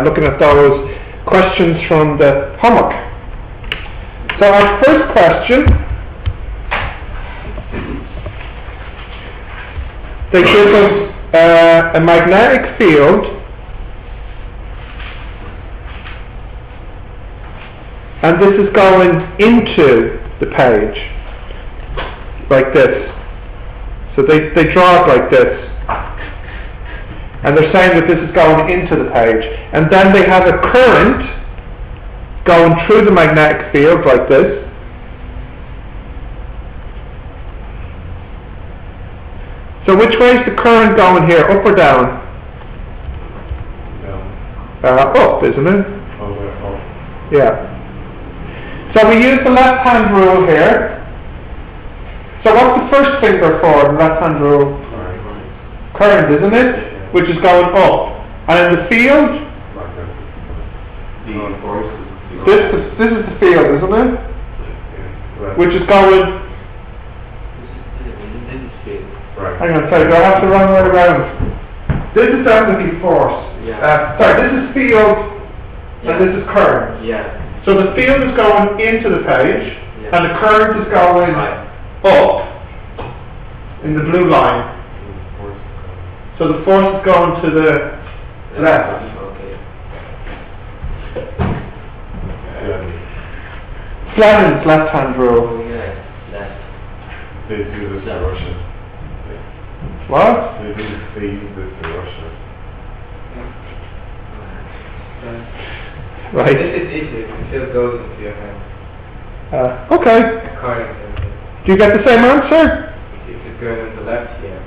looking at those questions from the homework. So our first question, they give us a magnetic field and this is going into the page like this. So they draw it like this. And they're saying that this is going into the page. And then they have a current going through the magnetic field like this. So which way is the current going here? Up or down? Up, isn't it? Yeah. So we use the left-hand rule here. So what's the first finger for the left-hand rule? Current, isn't it? Which is going up. And in the field? This is the field, isn't it? Which is going... Hang on, sorry, do I have to run right around? This is definitely force. Sorry, this is field and this is current. So the field is going into the page and the current is going up in the blue line. So the force is going to the left. Fleming's left-hand rule. They do this in Russia. What? They use this in Russia. Right. This is easy. The field goes into your hand. Okay. Do you get the same answer? If it's going on the left here.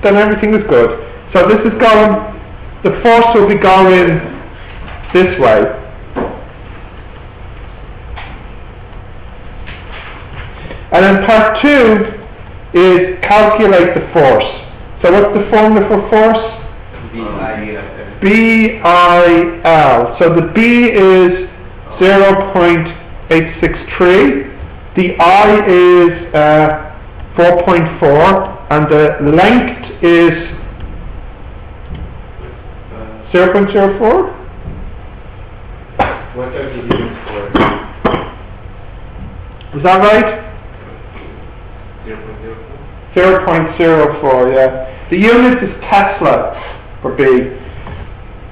Then everything is good. So this is going, the force will be going this way. And then part 2 is calculate the force. So what's the formula for force? B-I-L. So the B is 0.863, the I is 4.4, and the length is 0.04? What are the units for? Is that right? 0.04, yeah. The unit is Tesla for B.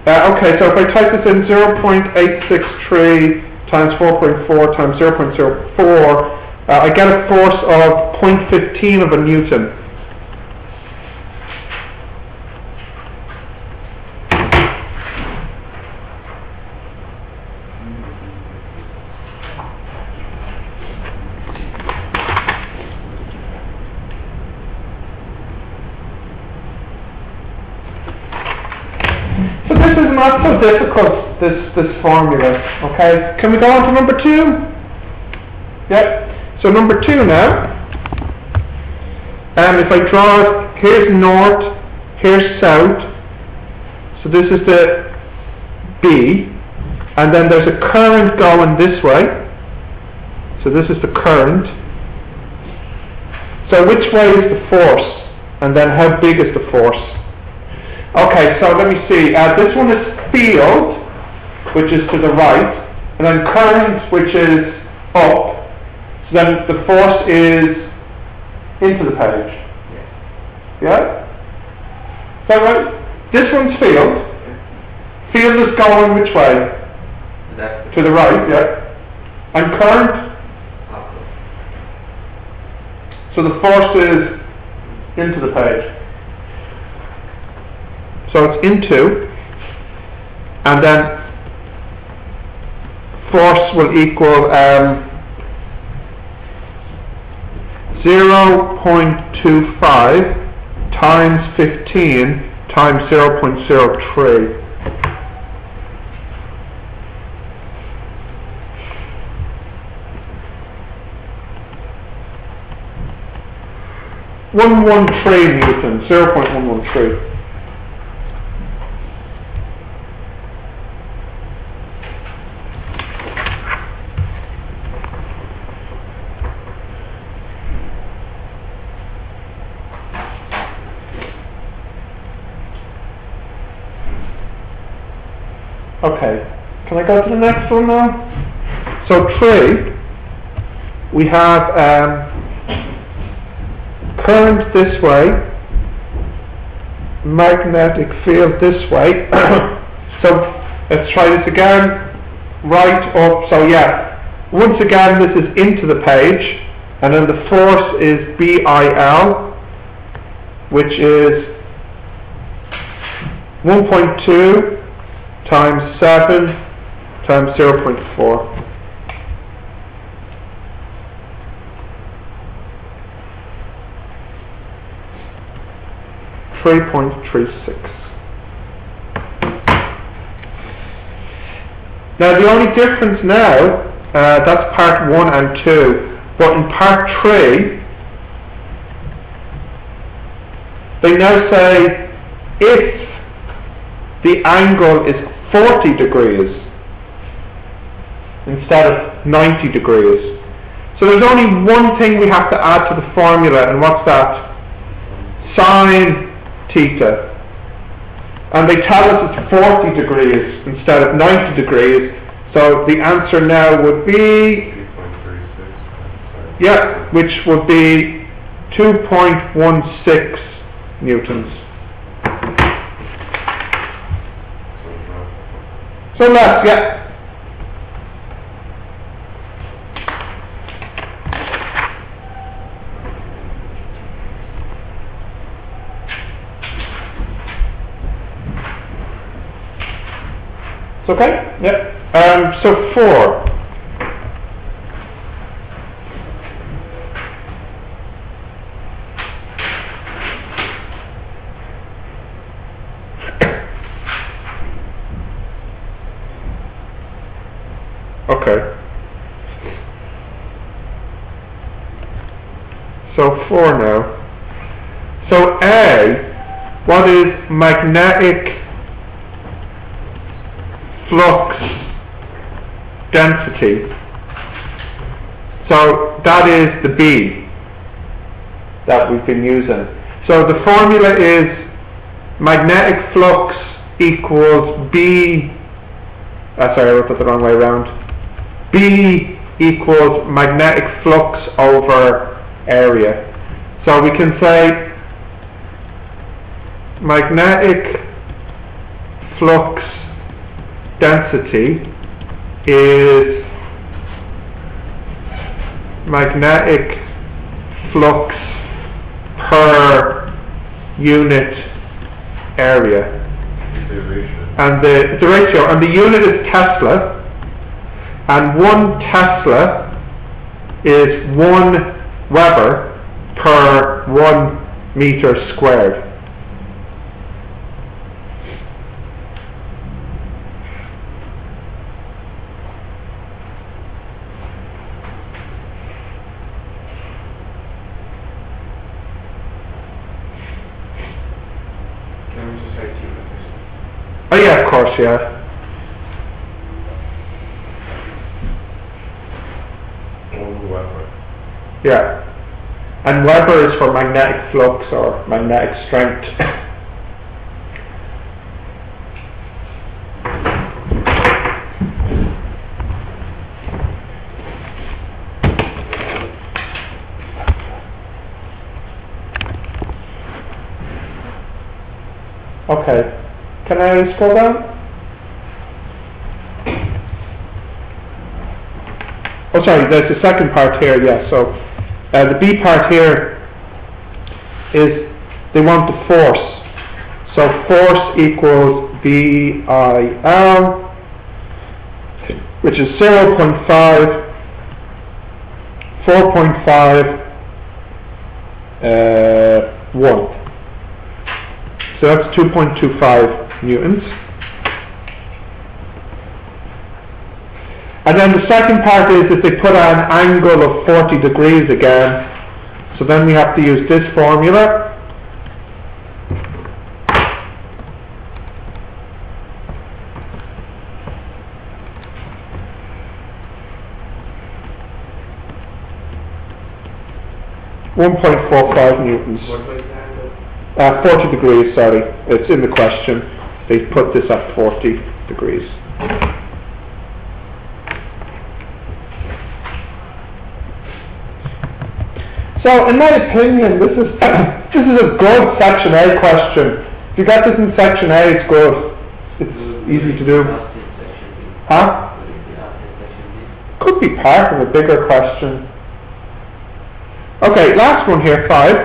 Okay, so if I type this in 0.863 times 4.4 times 0.04, I get a force of 0.15 of a Newton. This is not so difficult, this formula, okay? Can we go on to number 2? Yep. So number 2 now. If I draw, here's north, here's south. So this is the B. And then there's a current going this way. So this is the current. So which way is the force? And then how big is the force? Okay, so let me see. This one is field, which is to the right, and then current, which is up. So then the force is into the page. Yeah? Is that right? This one's field. Field is going which way? To the right, yeah. And current? So the force is into the page. So it's into, and then force will equal 0.25 times 15 times 0.03. Newton, 0.113. Okay, can I go to the next one now? So 3, we have current this way, magnetic field this way. So let's try this again, right up, so yeah, once again this is into the page, and then the force is BIL, which is 1.2 times 7 times 0.4. .36. Now the only difference now, that's part 1 and 2, but in part 3, they now say if the angle is 40 degrees instead of 90 degrees. So there's only one thing we have to add to the formula, and what's that? Sine theta. And they tell us it's 40 degrees instead of 90 degrees, so the answer now would be, 3.36. yeah, which would be 2.16 newtons. So less, yeah. It's okay? Yeah. So 4. Okay. So 4 now. So A, what is magnetic flux density? So that is the B that we've been using. So the formula is magnetic flux equals B, sorry, I put the wrong way around. B equals magnetic flux over area. So we can say magnetic flux density is magnetic flux per unit area. And the ratio, and the unit is Tesla, and 1 Tesla is 1 Weber per 1 meter squared. Can we just say 2 meters? Oh yeah, of course, yeah. Weber. Yeah. And Weber is for magnetic flux or magnetic strength. Okay. Can I scroll down? Oh, sorry, there's the second part here, yeah. So the B part here is they want the force. So force equals VIL, which is 0.5, 4.5, 1. So that's 2.25 newtons. And then the second part is that they put an angle of 40 degrees again. So then we have to use this formula. .45 newtons. What was the angle? 40 degrees, sorry. It's in the question. They put this at 40 degrees. So, in my opinion, this is this is a good Section A question. If you got this in Section A, it's good. It's easy to do. Huh? Could be part of a bigger question. Okay, last one here, 5.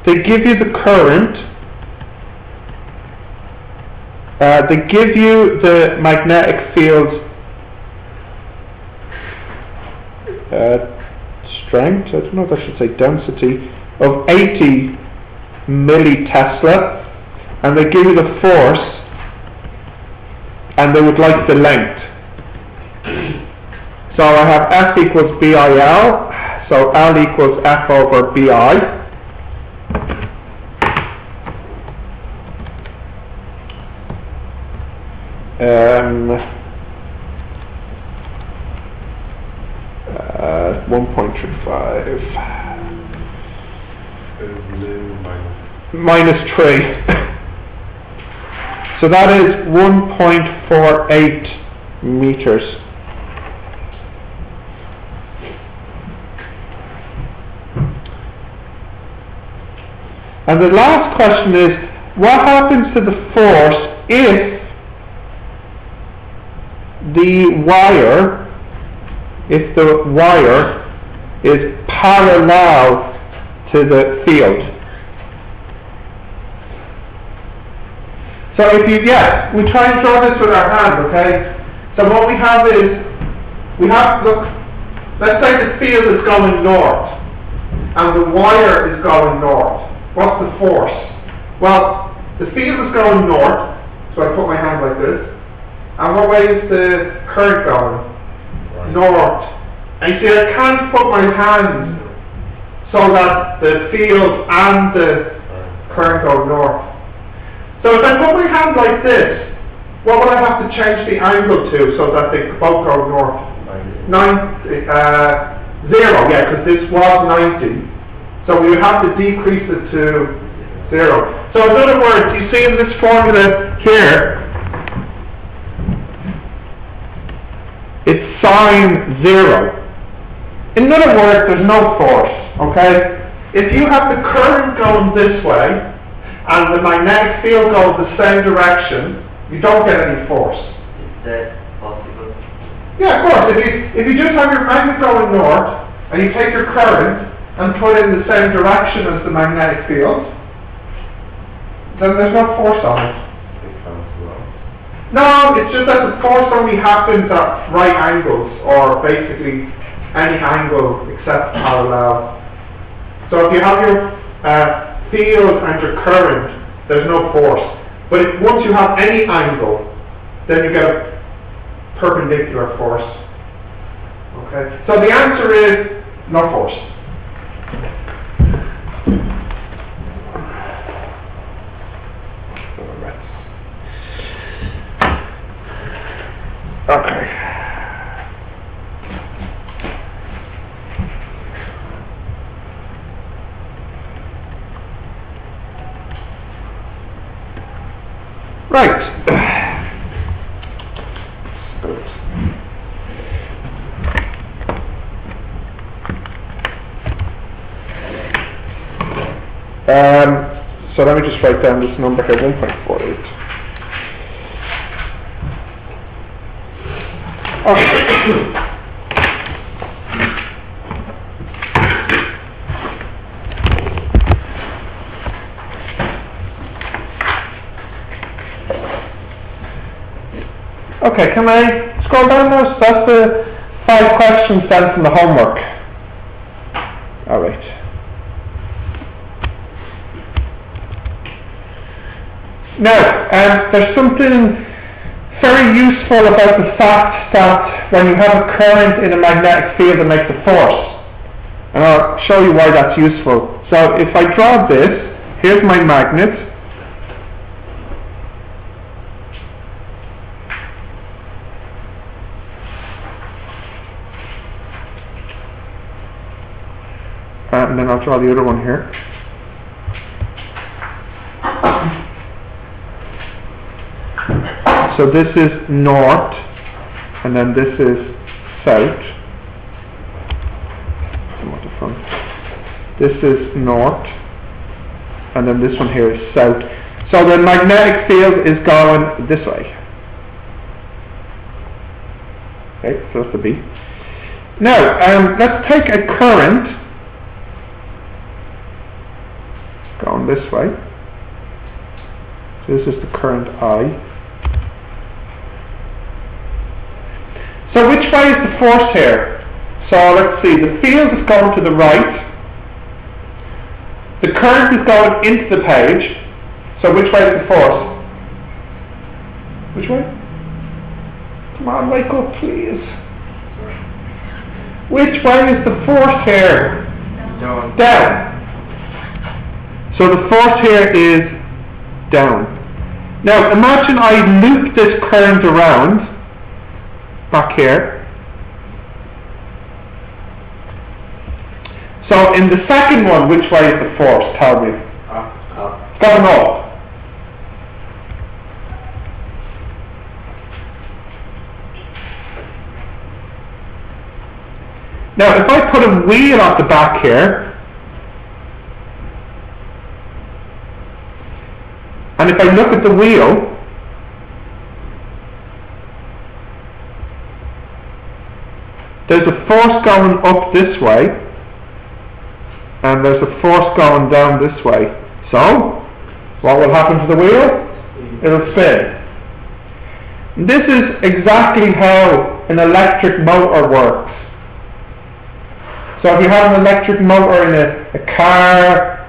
They give you the current. They give you the magnetic field strength, I don't know if I should say density, of 80 millitesla, and they give you the force, and they would like the length. So I have F equals BIL, so L equals F over BI. Um, 1.35 minus 3. So that is 1.48 meters. And the last question is, what happens to the force if the wire is parallel to the field? So if you, we try and draw this with our hand, okay? So what we have is, look, let's say the field is going north, and the wire is going north. What's the force? Well, the field is going north, so I put my hand like this, and what way is the current going? North. And you see, I can't put my hand so that the field and the current go north. So if I put my hand like this, what would I have to change the angle to so that they both go north? 0, because this was 90. So we would have to decrease it to 0. So in other words, you see in this formula here, it's sine 0. In other words, there's no force, okay? If you have the current going this way, and the magnetic field goes the same direction, you don't get any force. Is that possible? Yeah, of course. If you just have your magnet going north, and you take your current, and put it in the same direction as the magnetic field, then there's no force on it. No, it's just that the force only happens at right angles, or basically any angle except parallel. So if you have your field and your current, there's no force. But once you have any angle, then you get a perpendicular force. Okay? So the answer is no force. Okay. Right. So let me just write down this number here, 1.48. Okay, can I scroll down now? So that's the 5 questions then from the homework. Alright. Now, there's something very useful about the fact that when you have a current in a magnetic field it makes a force. And I'll show you why that's useful. So if I draw this, here's my magnet. And then I'll draw the other one here. So this is north, and then this is south. This is north, and then this one here is south. So the magnetic field is going this way. Okay, so that's the B. Now, let's take a current going this way. So this is the current I. So which way is the force here? So let's see, the field is going to the right. The current is going into the page. So which way is the force? Which way? Come on, wake up, please. Which way is the force here? Down. Down. So the force here is down. Now imagine I loop this current around back here. So in the second one, which way is the force? Tell me. Up. It's going up. Now if I put a wheel at the back here, and if I look at the wheel, there's a force going up this way, and there's a force going down this way. So, what will happen to the wheel? It'll spin. This is exactly how an electric motor works. So if you have an electric motor in a car,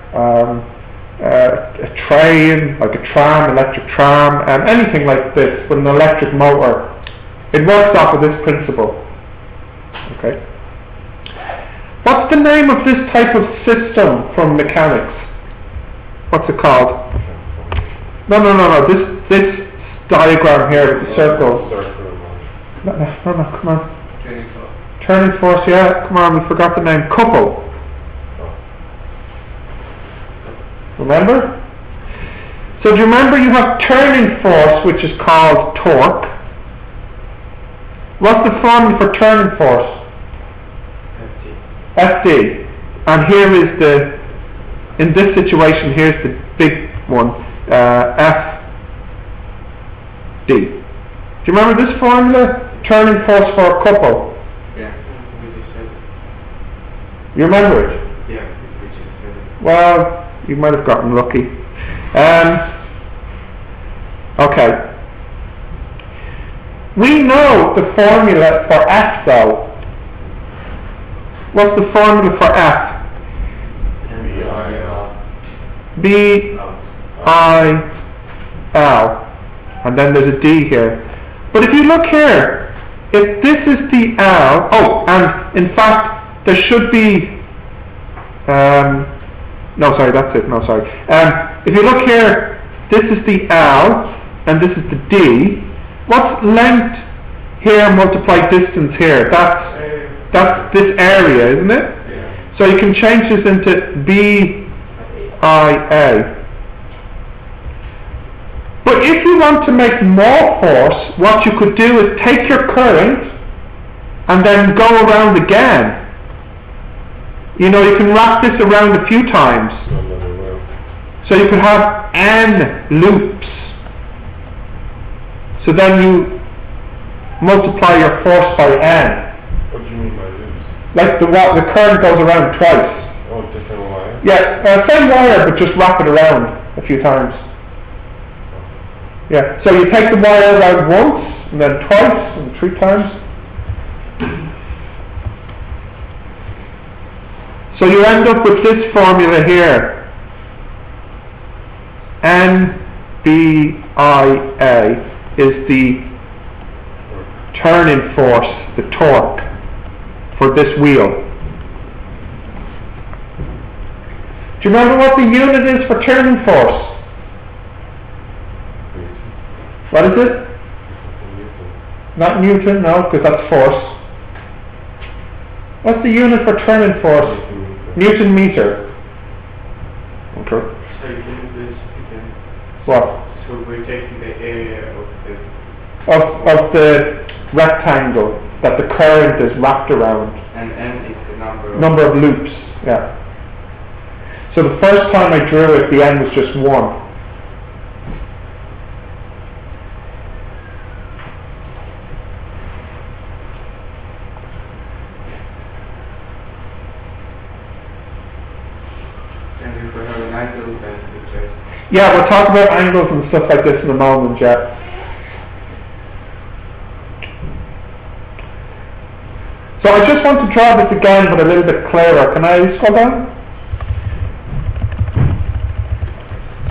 a train, like a tram, electric tram, anything like this with an electric motor, it works off of this principle. Okay. What's the name of this type of system from mechanics? What's it called? No. This diagram here with the circles. No, come on. Turning force, yeah, come on, we forgot the name. Couple. Remember? So do you remember you have turning force, which is called torque? What's the formula for turning force? FD. And here is the, in this situation, here's the big one, FD. Do you remember this formula? Turning force for a couple. Yeah, we just said it. You remember it? Yeah, we just said it. Well, you might have gotten lucky. Okay. We know the formula for F though. What's the formula for F? B-I-L. And then there's a D here. But if you look here, if this is the L, and in fact there should be, no sorry, that's it, no sorry. If you look here, this is the L, and this is the D. What's length here multiplied distance here? That's this area, isn't it? Yeah. So you can change this into B-I-A. But if you want to make more force, what you could do is take your current and then go around again. You know, you can wrap this around a few times. So you could have N loops. So then you multiply your force by N. What do you mean by loops? Like the current goes around twice. Oh, different wire? Yeah, same wire, but just wrap it around a few times. Yeah, so you take the wire around once, and then twice, and 3 times. So you end up with this formula here. NBIA is the turning force, the torque, for this wheel. Do you remember what the unit is for turning force? What is it? Not Newton, no, because that's force. What's the unit for turning force? Newton meter. Okay. So you can do this again. What? So we're taking the area of the... Of the rectangle that the current is wrapped around. And n is the Number of loops, yeah. So the first time I drew it, the n was just 1. And if we have an angle, then it's just... Yeah, we'll talk about angles and stuff like this in a moment, yeah. So I just want to draw this again, but a little bit clearer. Can I scroll down?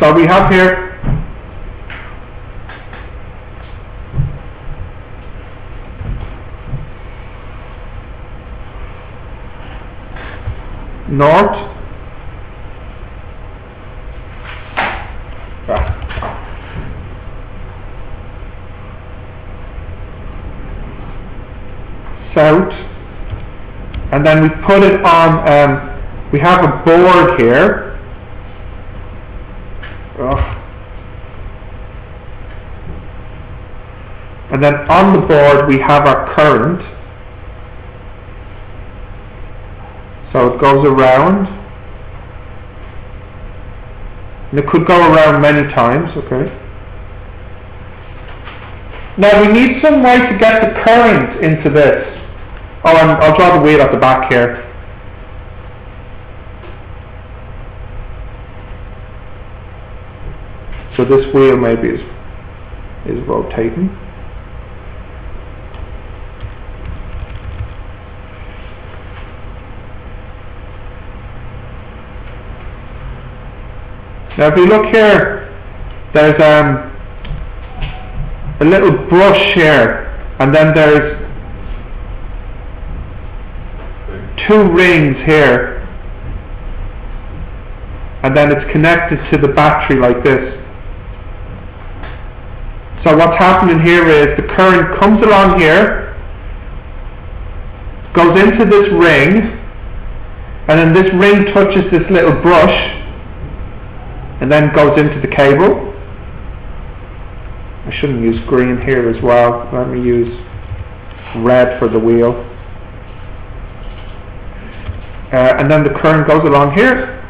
So we have here north, south, and then we put it on, we have a board here. And then on the board we have our current. So it goes around. And it could go around many times, okay? Now we need some way to get the current into this. Oh, and I'll draw the wheel at the back here. So this wheel maybe is rotating. Now if you look here, there's a little brush here, and then there's 2 rings here, and then it's connected to the battery like this. So what's happening here is the current comes along here, goes into this ring, and then this ring touches this little brush, and then goes into the cable. I shouldn't use green here as well. Let me use red for the wheel. And then the current goes along here,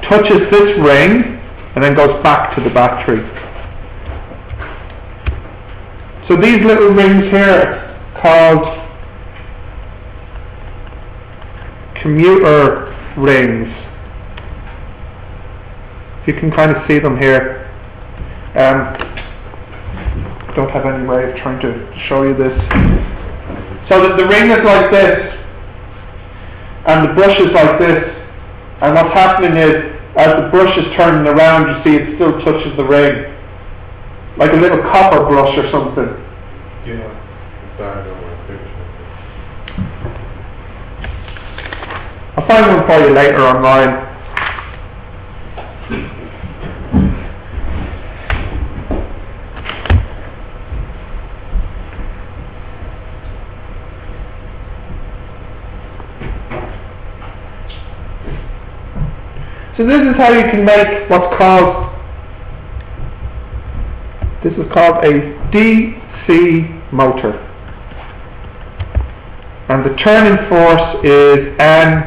touches this ring, and then goes back to the battery. So these little rings here are called commuter rings. You can kind of see them here. Don't have any way of trying to show you this. So that the ring is like this, and the brush is like this, and what's happening is, as the brush is turning around, you see it still touches the ring, like a little copper brush or something. Yeah, that on my picture. I'll find one for you later online. So this is how you can make what's called, this is called a DC motor. And the turning force is NBIA.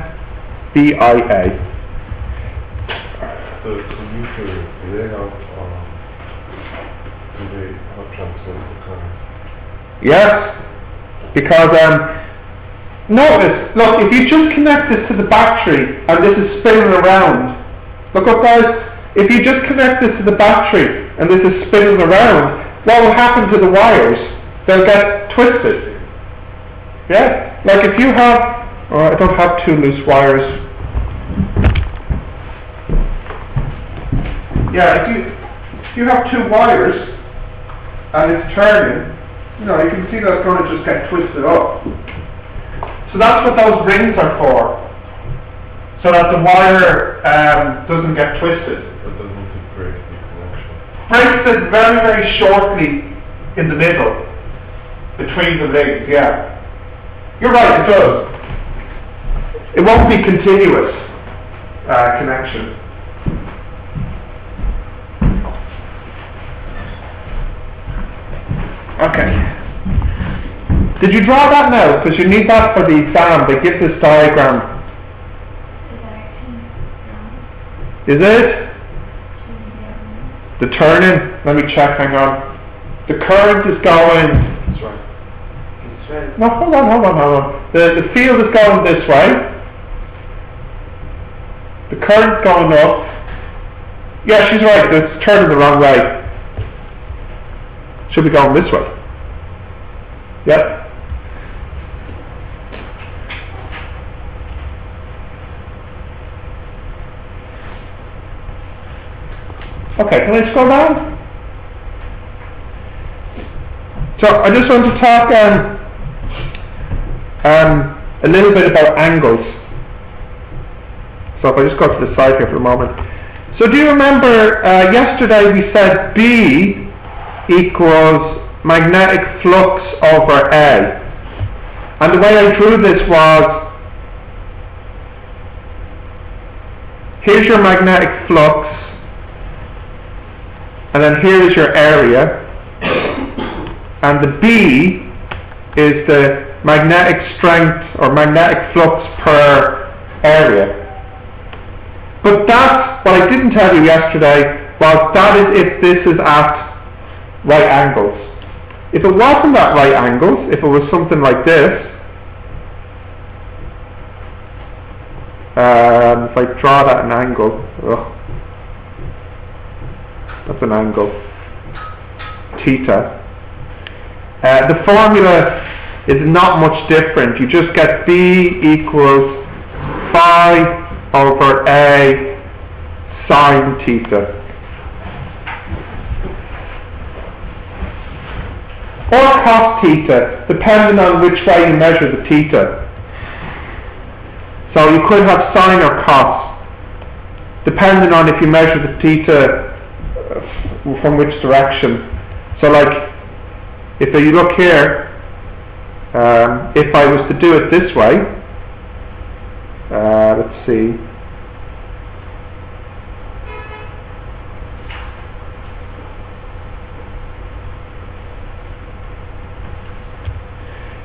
The commuter, do they have transfer the current? Yes, because notice, look, if you just connect this to the battery and this is spinning around, look up guys, if you just connect this to the battery and this is spinning around, what will happen to the wires? They'll get twisted. Yeah, like if you have, I don't have 2 loose wires. Yeah, if you have 2 wires and it's turning, you know, you can see that's going to just get twisted up. So that's what those rings are for, so that the wire doesn't get twisted. But doesn't it break the connection? Breaks it very, very shortly in the middle, between the rings, yeah. You're right, it does. It won't be continuous connection. Okay. Did you draw that now? Because you need that for the exam. They give this diagram. Is it? The turning? Let me check, hang on. The current is going... That's right. It's right. No, hold on. The field is going this way. The current's going up. Yeah, she's right. It's turning the wrong way. Should be going this way. Yep. Okay, can I scroll down? So I just want to talk a little bit about angles. So if I just go to the side here for a moment. So do you remember yesterday we said B equals magnetic flux over A. And the way I drew this was, here's your magnetic flux, and then here is your area, and the B is the magnetic strength or magnetic flux per area. But that's what I didn't tell you yesterday, was that is if this is at right angles. If it wasn't at right angles, if it was something like this, if I draw that an angle, that's an angle, theta. The formula is not much different. You just get B equals phi over A sine theta. Or cos theta, depending on which way you measure the theta. So you could have sine or cos, depending on if you measure the theta from which direction. So like, if you look here, if I was to do it this way, let's see.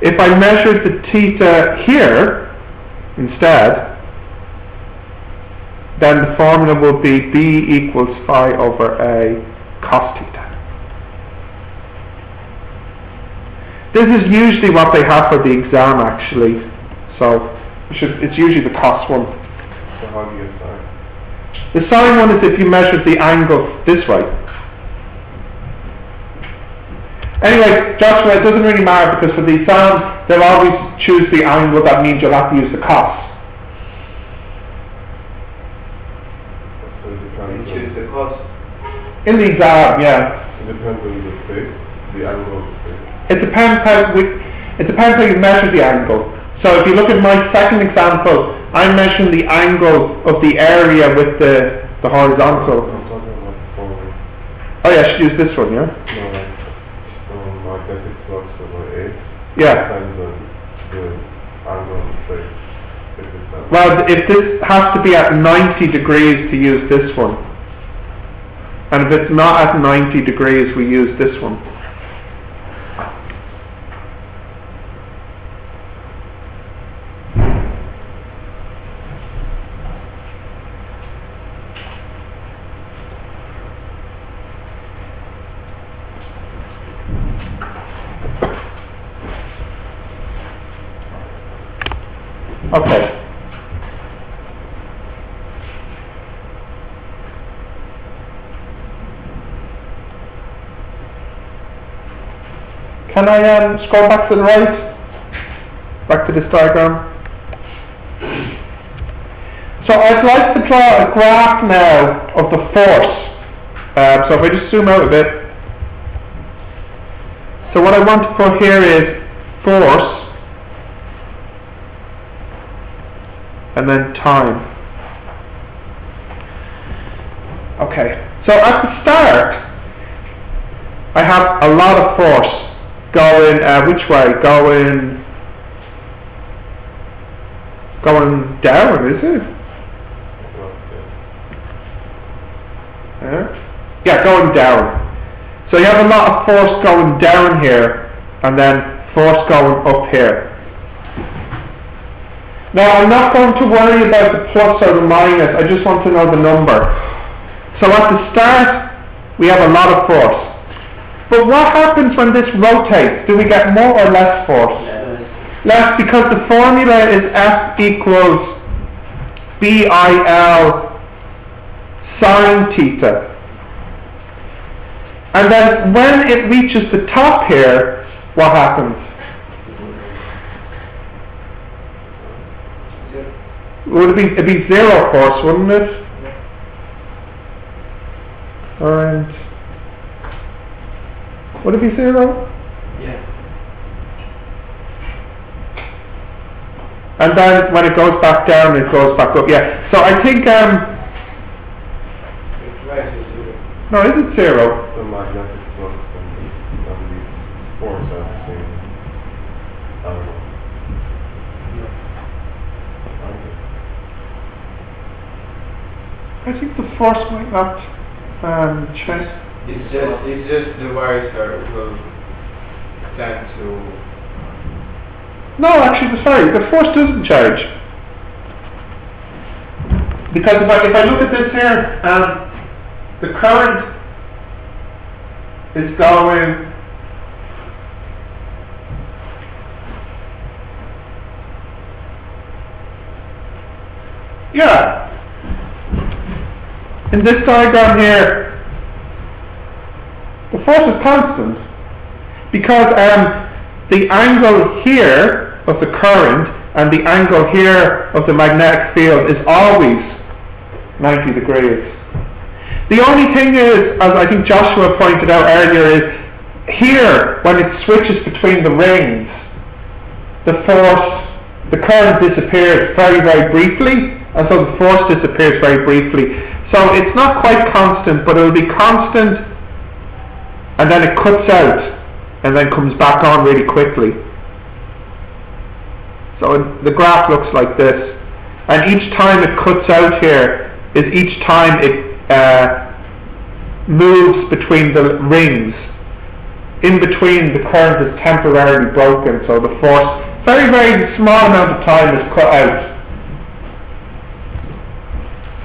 If I measured the theta here instead, then the formula will be B equals phi over A cos theta. This is usually what they have for the exam actually, so it's usually the cos one. So how do you get sine? The sine one is if you measure the angle this way. Anyway, Joshua, it doesn't really matter because for the exam they'll always choose the angle. That means you'll have to use the cos. So it depends You choose on, the cos. In the exam, yeah. it depends on the space, the angle of the space. It depends how you measure the angle. So if you look at my second example, I'm measuring the angle of the area with the horizontal. I'm talking about the formula. Oh yeah, I should use this one, yeah? No, like, magnetic flux over A Yeah. depends on the angle of the space. If it's at Well, if this has to be at 90 degrees to use this one. And if it's not at 90 degrees, we use this one. Okay. Can I scroll back to the right? Back to this diagram. So I'd like to draw a graph now of the force. So if I just zoom out a bit. So what I want to put here is force. And then time. Okay, so at the start, I have a lot of force going, which way? Going down, is it? Yeah, going down. So you have a lot of force going down here, and then force going up here. Now I'm not going to worry about the plus or the minus, I just want to know the number. So at the start, we have a lot of force. But what happens when this rotates? Do we get more or less force? Less, because the formula is F equals BIL sine theta. And then when it reaches the top here, what happens? Would it'd be zero force, wouldn't it? And would it be zero? Yeah. And then when it goes back down, it goes back up. Yeah. So I think It's right, it's zero. no, is it zero? The magnetic flux and the force are the same. I don't know. I think the force might not change. It's just the wires will tend to. No, actually, sorry, the force doesn't change. Because if I look at this here, the current is going in this diagram here, the force is constant because the angle here of the current and the angle here of the magnetic field is always 90 degrees. The only thing is, as I think Joshua pointed out earlier, is here when it switches between the rings, the current disappears very, very briefly, and so the force disappears very briefly. So it's not quite constant, but it will be constant, and then it cuts out, and then comes back on really quickly. So the graph looks like this, and each time it cuts out here is each time it moves between the rings. In between, the current is temporarily broken, so the force, very, very small amount of time is cut out.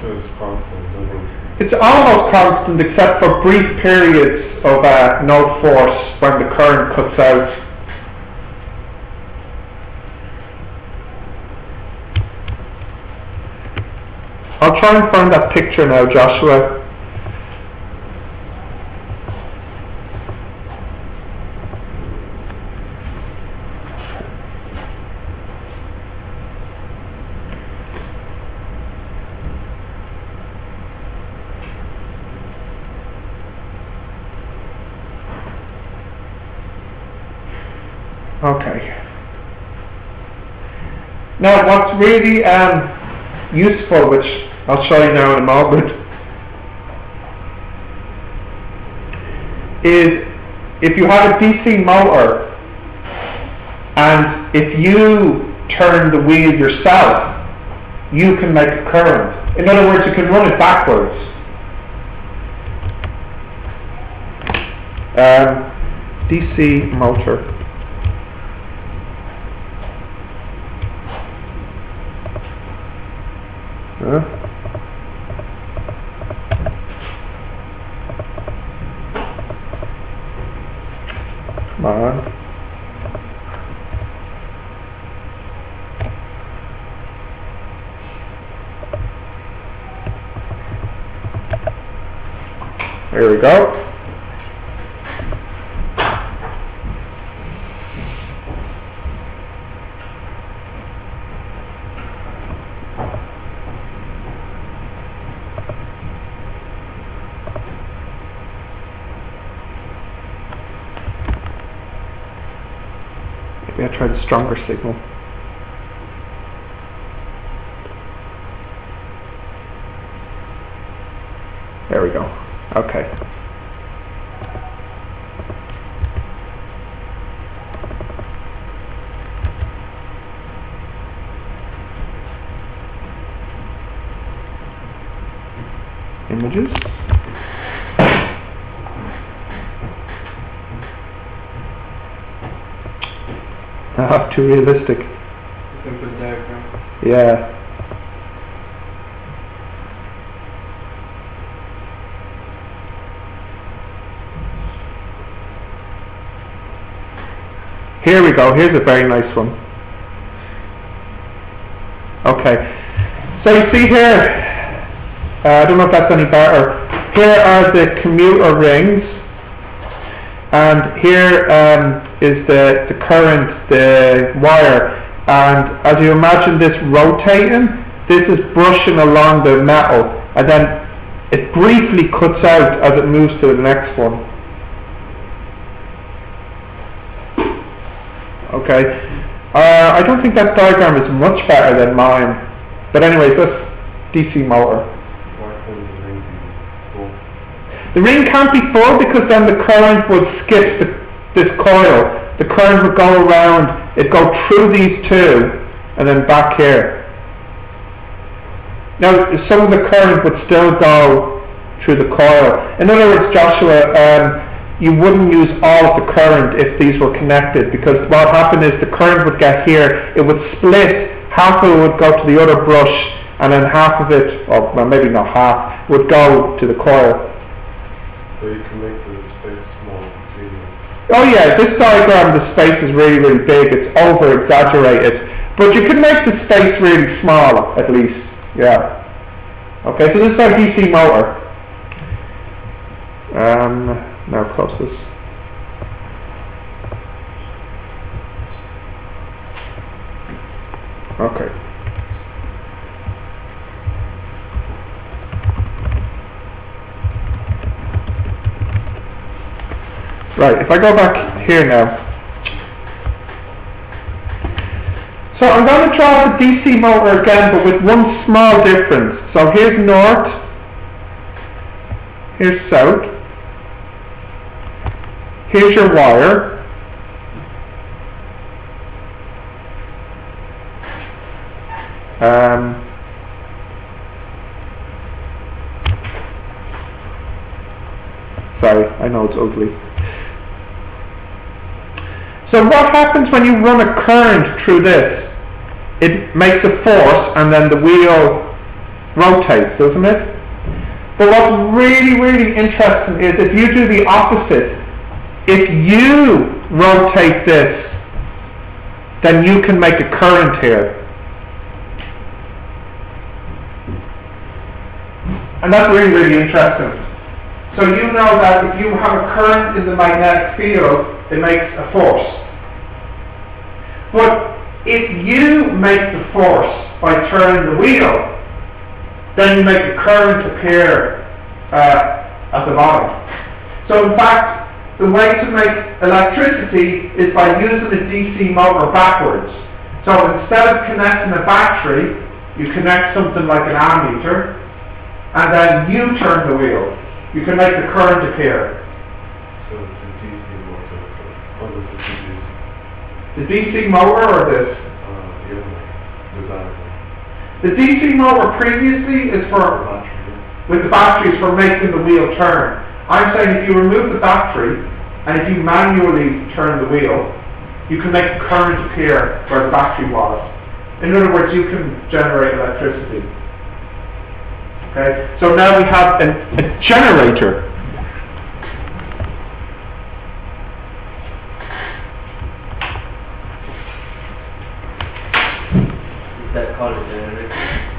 So it's constant, doesn't it? It's almost constant except for brief periods of no force when the current cuts out. I'll try and find that picture now, Joshua. Okay. Now what's really useful, which I'll show you now in a moment, is if you have a DC motor and if you turn the wheel yourself, you can make a current. In other words, you can run it backwards. DC motor. Come on. There we go. Maybe I try the stronger signal. There we go. Okay. Images. Not too realistic. Simple diagram. Yeah. Here we go, here's a very nice one. Okay, so you see here, I don't know if that's any better, here are the commuter rings, and here is the current, the wire, and as you imagine this rotating, this is brushing along the metal, and then it briefly cuts out as it moves to the next one. Okay, I don't think that diagram is much better than mine, but anyways, that's DC motor. Why couldn't the ring be full? The ring can't be full because then the current would skip this coil. The current would go around, it'd go through these two, and then back here. Now, some of the current would still go through the coil. In other words, Joshua, you wouldn't use all of the current if these were connected, because what happened is the current would get here, it would split, half of it would go to the other brush, and then half of it, or well, maybe not half, would go to the coil. So you can make the space small between them. Oh yeah, this diagram, the space is really, really big, it's over-exaggerated, but you can make the space really small, at least, yeah. Okay, so this is our DC motor. Now close this. Okay. Right, if I go back here now. So I'm going to draw the DC motor again, but with one small difference. So here's north, here's south. Here's your wire. Sorry, I know it's ugly. So what happens when you run a current through this? It makes a force and then the wheel rotates, doesn't it? But what's really, really interesting is if you do the opposite, if you rotate this, then you can make a current here. And that's really, really interesting. So you know that if you have a current in the magnetic field, it makes a force. But if you make the force by turning the wheel, then you make a current appear at the bottom. So in fact, the way to make electricity is by using a DC motor backwards. So instead of connecting a battery, you connect something like an ammeter, and then you turn the wheel. You can make the current appear. So it's a DC motor. What is The the DC? DC motor or this? The diagram. The DC motor previously is for, with the batteries for making the wheel turn. I'm saying if you remove the battery and if you manually turn the wheel, you can make the current appear where the battery was. In other words, you can generate electricity. Okay, so now we have a generator. Is that called a generator?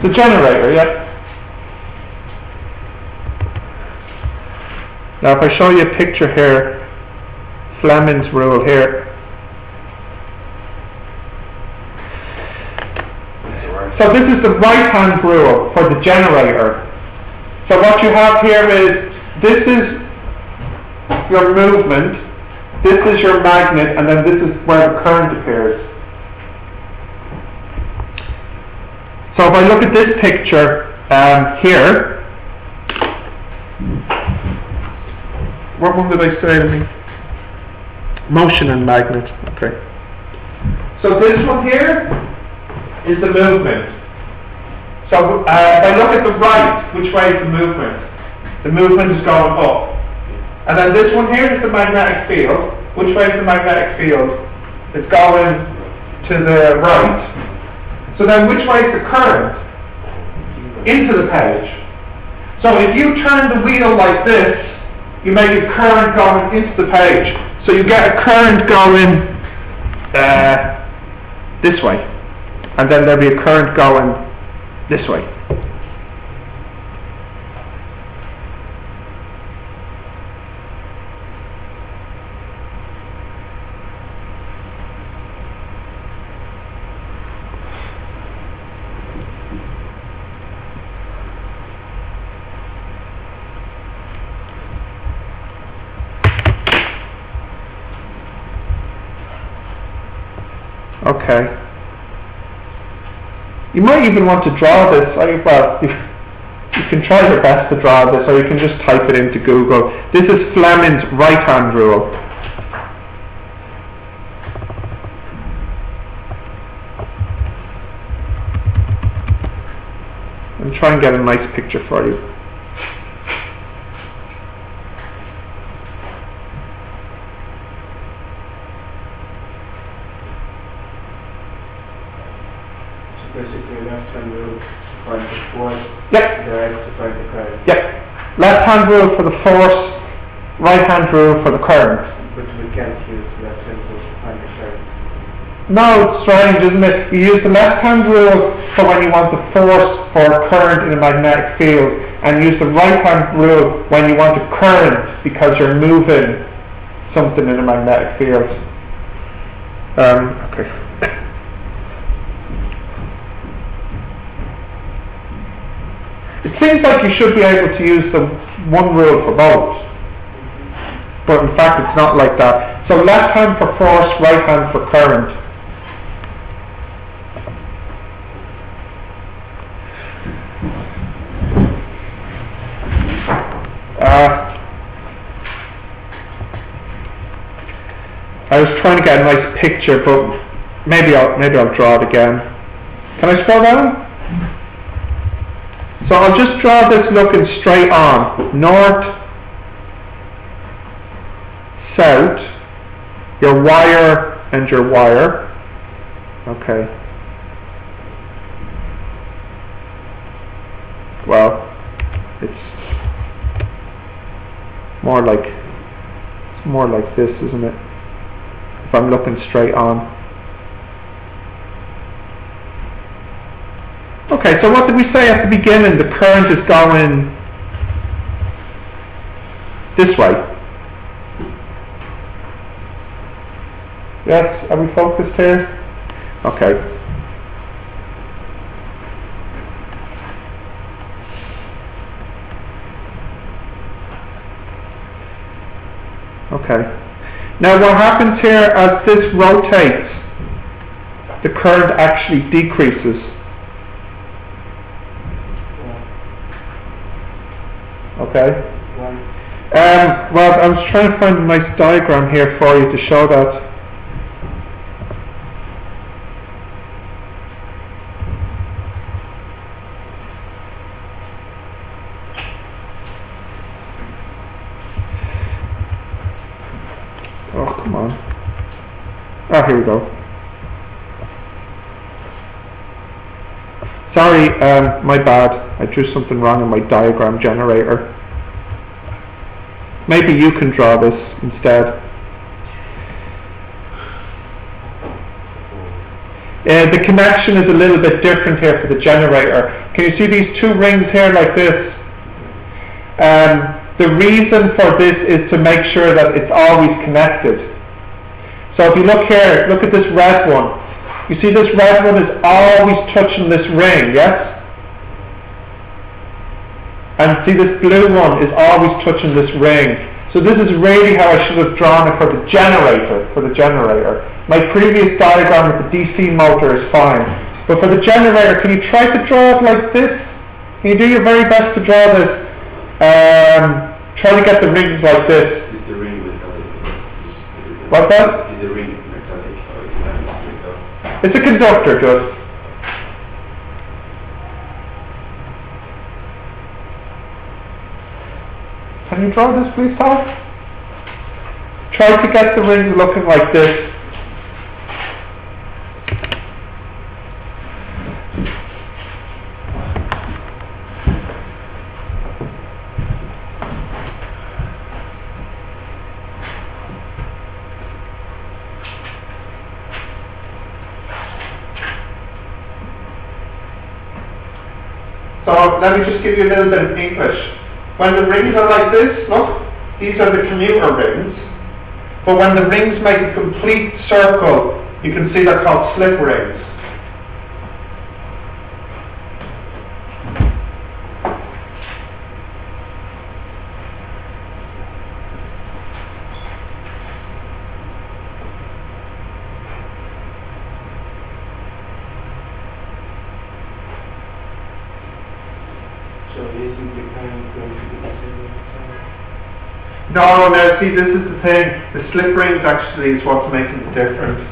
The generator, yeah. Now if I show you a picture here, Fleming's rule here. So this is the right-hand rule for the generator. So what you have here is, this is your movement, this is your magnet, and then this is where the current appears. So if I look at this picture here, what one did I say to me? Motion and magnet, okay. So this one here is the movement. So if I look at the right, which way is the movement? The movement is going up. And then this one here is the magnetic field. Which way is the magnetic field? It's going to the right. So then which way is the current? Into the page. So if you turn the wheel like this, you make a current going into the page. So you get a current going this way. And then there'll be a current going this way. Okay. You might even want to draw this. Well, you can try your best to draw this, or you can just type it into Google. This is Fleming's right-hand rule. And try and get a nice picture for you. Basically, left-hand rule to find the force, Yep. the right to find the current. Yep. Left-hand rule for the force, right-hand rule for the current. But we can't use left-hand rule to find the current. No, it's strange, isn't it? You use the left-hand rule for when you want the force for a current in a magnetic field, and use the right-hand rule when you want a current because you're moving something in a magnetic field. Okay. It seems like you should be able to use the one rule for both, but in fact it's not like that. So left hand for force, right hand for current. I was trying to get a nice picture, but maybe I'll draw it again. Can I scroll down? So I'll just draw this looking straight on. North, south, your wire and your wire. Okay. Well, it's more like this, isn't it? If I'm looking straight on. Okay, so what did we say at the beginning? The current is going this way. Yes, are we focused here? Okay. Okay. Now what happens here as this rotates, the current actually decreases. Okay. Well, I was trying to find a nice diagram here for you to show that. Oh, come on. Oh, here we go. Sorry, my bad. I drew something wrong in my diagram generator. Maybe you can draw this instead. The connection is a little bit different here for the generator. Can you see these two rings here like this? The reason for this is to make sure that it's always connected. So if you look here, look at this red one. You see this red one is always touching this ring, yes? And see this blue one is always touching this ring. So this is really how I should have drawn it for the generator. My previous diagram with the DC motor is fine. But for the generator, can you try to draw it like this? Can you do your very best to draw this? Try to get the rings like this. Is the ring metallic? What's that? Is the ring metallic or is it metallic? It's a conductor, just. Can you draw this, please, Tom? Try to get the rings looking like this. let me just give you a little bit of English. When the rings are like this, look, these are the commuter rings. But when the rings make a complete circle, you can see they're called slip rings. So isn't the current going to be the same? No, now see, this is the thing. The slip rings actually is what's making the difference.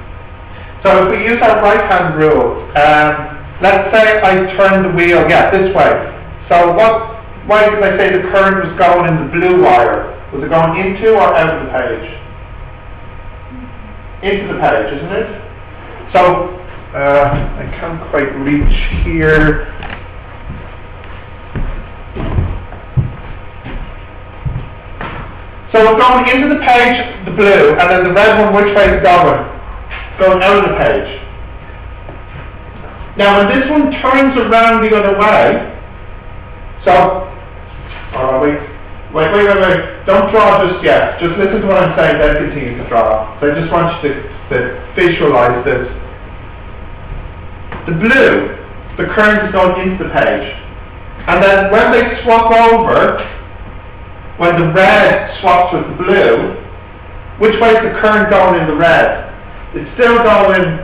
So if we use our right-hand rule, let's say I turn the wheel, this way. So why did I say the current was going in the blue wire? Was it going into or out of the page? Into the page, isn't it? So, I can't quite reach here. So it's going into the page, the blue, and then the red one, which way is it going? Going out of the page. Now when this one turns around the other way, so, wait, don't draw just yet. Just listen to what I'm saying, then continue to draw. So I just want you to visualize this. The blue, the current is going into the page. And then when they swap over, when the red swaps with the blue, which way is the current going in the red? It's still going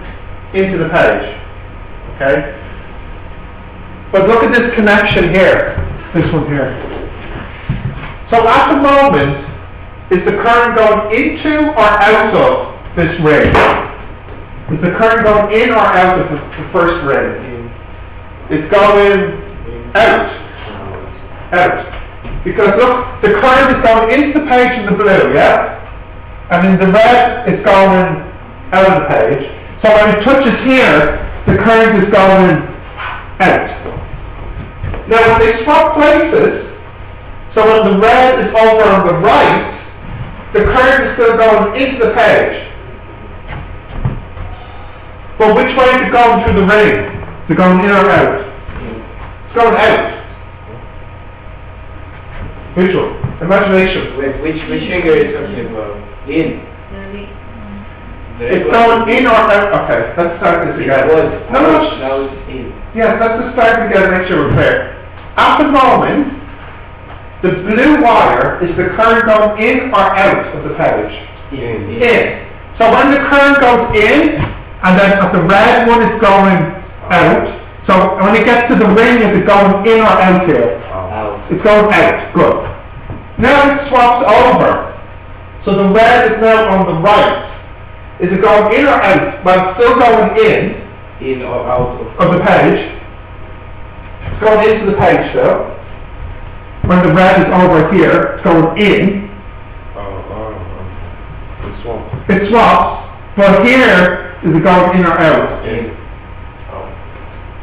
into the page, okay? But look at this connection here, this one here. So at the moment, is the current going into or out of this ring? Is the current going in or out of the first ring? It's going out. Out. Because look, the current is going into the page in the blue, yeah? And in the red, it's going out of the page. So when it touches here, the current is going out. Now when they swap places, so when the red is over on the right, the current is still going into the page. But which way is it going through the ring? Is it going in or out? It's going out. Visual. Imagination. Wait, which finger is talking about? In. It's going in or out. Okay, let's start this again. Now it's in. Yes, let's just start again, make sure we're clear. At the moment, the blue wire is the current going in or out of the page? In. So when the current goes in, and then the red one is going out, so when it gets to the ring, is it going in or out here? Out. It's going out. Good. Now it swaps over. So the red is now on the right. Is it going in or out? Well, it's still going in. In or out of the page. It's going into the page still. When the red is over here, it's going in. It swaps. It swaps. But here, is it going in or out? In.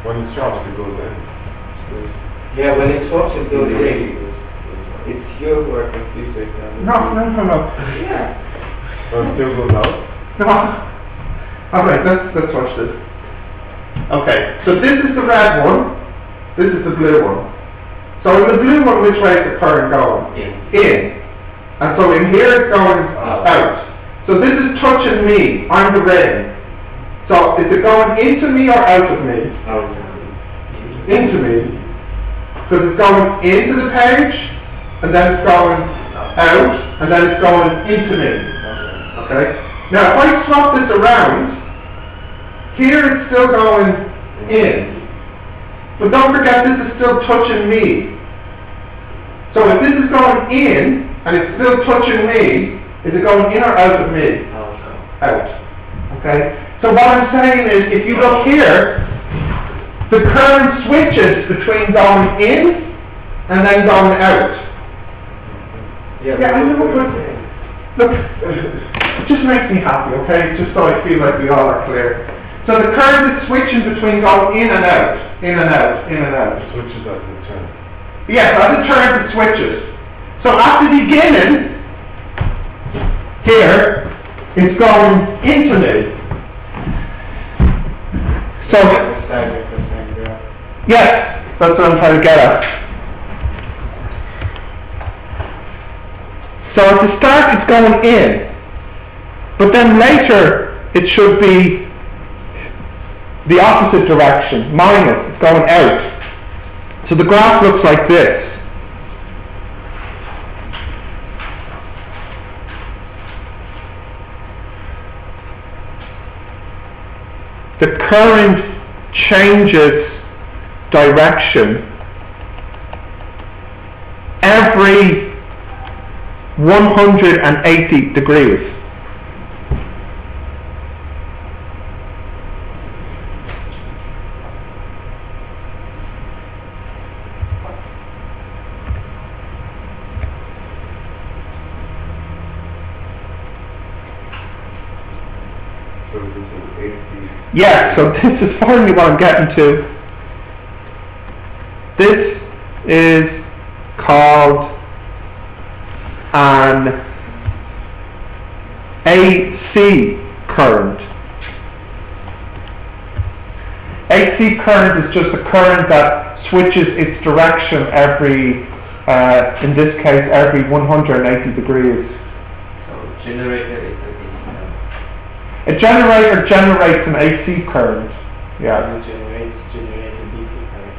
When it swaps, it goes in. Yeah, when it swaps, it goes in. It's your work confused right now. No. Yeah. But it still goes out. No. Alright, let's watch this. Okay, so this is the red one. This is the blue one. So in the blue one, which way is the current going? In. And so in here it's going out. So this is touching me. I'm the ring. So is it going into me or out of me? Out. Into me. Because it's going into the page, and then it's going out, and then it's going into me. Okay? Now if I swap this around, here it's still going in. But don't forget this is still touching me. So if this is going in, and it's still touching me, is it going in or out of me? Out. Okay? So what I'm saying is, if you look here, the current switches between going in and then going out. Yeah, I know, but look, it just makes me happy, okay? Just so I feel like we all are clear. So the current is switching between going in and out, in and out, in and out. It switches as it turns. Yes, as it turns, it switches. So at the beginning, here, it's going into me. So, yes, That's what I'm trying to get at. So at the start it's going in, but then later it should be the opposite direction, minus, it's going out. So the graph looks like this. The current changes direction every 180 degrees. So this is 80. Yeah, so this is finally what I'm getting to. This is called an AC current. AC current is just a current that switches its direction every, in this case, every 180 degrees. So generator is a DC. A generator generates an AC current. Yeah. And generate a DC current.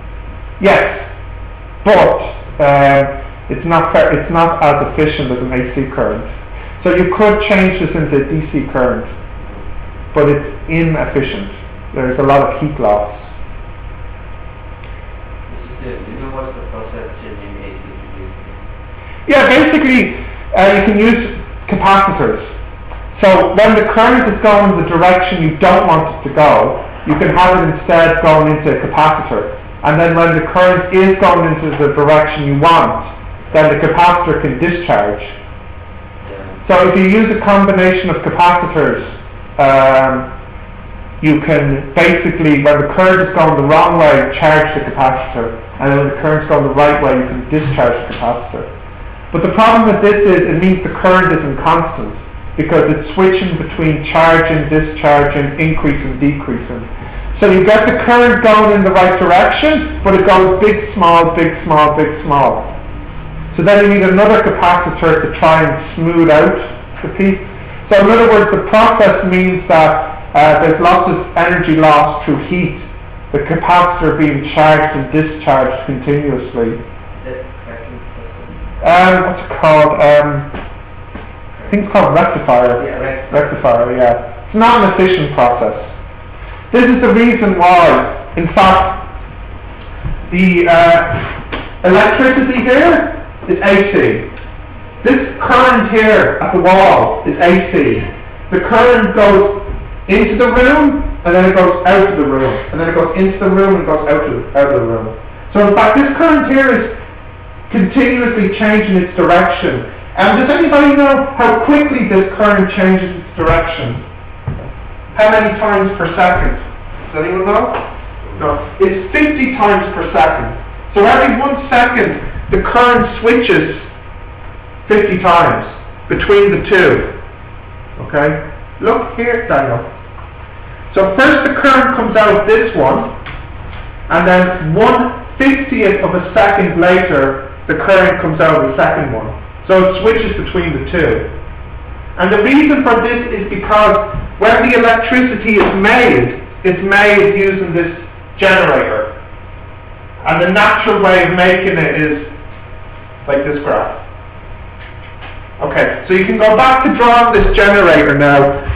Yes, but it's not as efficient as an AC current. So you could change this into a DC current, but it's inefficient. There's a lot of heat loss. What's the process changing AC to DC? Yeah, basically you can use capacitors. So when the current is going the direction you don't want it to go, you can have it instead going into a capacitor. And then when the current is going into the direction you want, then the capacitor can discharge. Yeah. So if you use a combination of capacitors, you can basically, when the current is going the wrong way, charge the capacitor, and then when the current is going the right way, you can discharge the capacitor. But the problem with this is it means the current isn't constant, because it's switching between charging, discharging, increasing, decreasing. So you get the current going in the right direction, but it goes big, small, big, small, big, small. So then you need another capacitor to try and smooth out the peak. So in other words, the process means that there's lots of energy loss through heat, the capacitor being charged and discharged continuously. That's cracking process. What's it called? I think it's called rectifier. Yeah, Rectifier, yeah. It's not an efficient process. This is the reason why, in fact, the electricity here is AC. This current here at the wall is AC. The current goes into the room, and then it goes out of the room, and then it goes into the room and goes out of the room. So in fact, this current here is continuously changing its direction. And does anybody know how quickly this current changes its direction? How many times per second? Does anyone know? No. It's 50 times per second. So every 1 second, the current switches 50 times between the two. Okay? Look here, Daniel. So first the current comes out this one, and then 1/50th of a second later, the current comes out of the second one. So it switches between the two. And the reason for this is because when the electricity is made, it's made using this generator. And the natural way of making it is like this graph. Okay, so you can go back to drawing this generator now.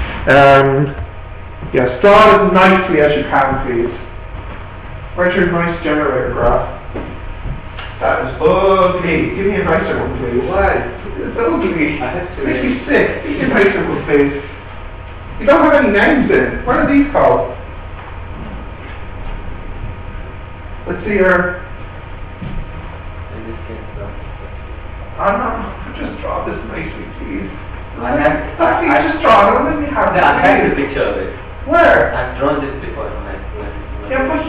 Yes, draw it as nicely as you can, please. Where's your nice generator graph? That is ugly. Give me a nicer one, please. Why? It's ugly. I have to Makes me sick. Give me a nicer one, please. You don't have any names in. What are these called? Let's see your... In this case, just draw this nicely, please. I Just draw it. Let me have I have it. the picture of it. Where? I've drawn this before. Yeah, but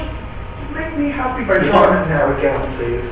make me happy by drawing it now again, please.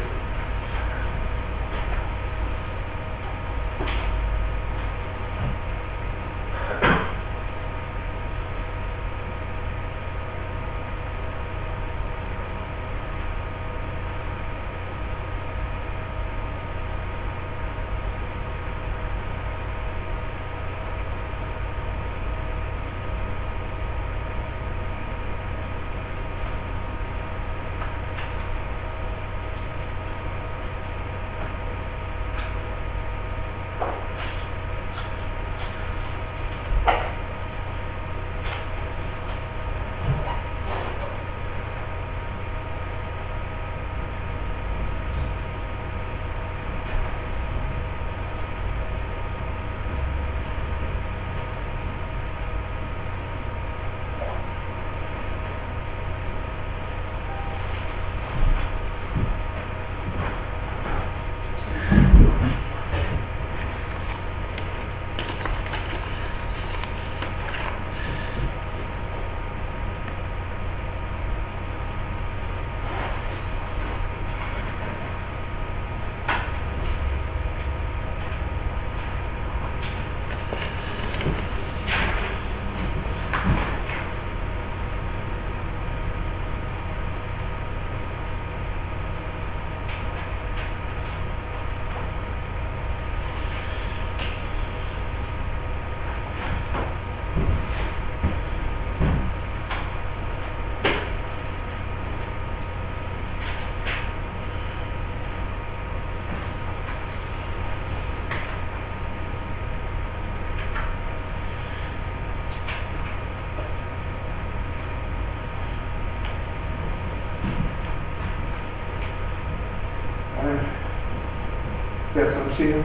seeing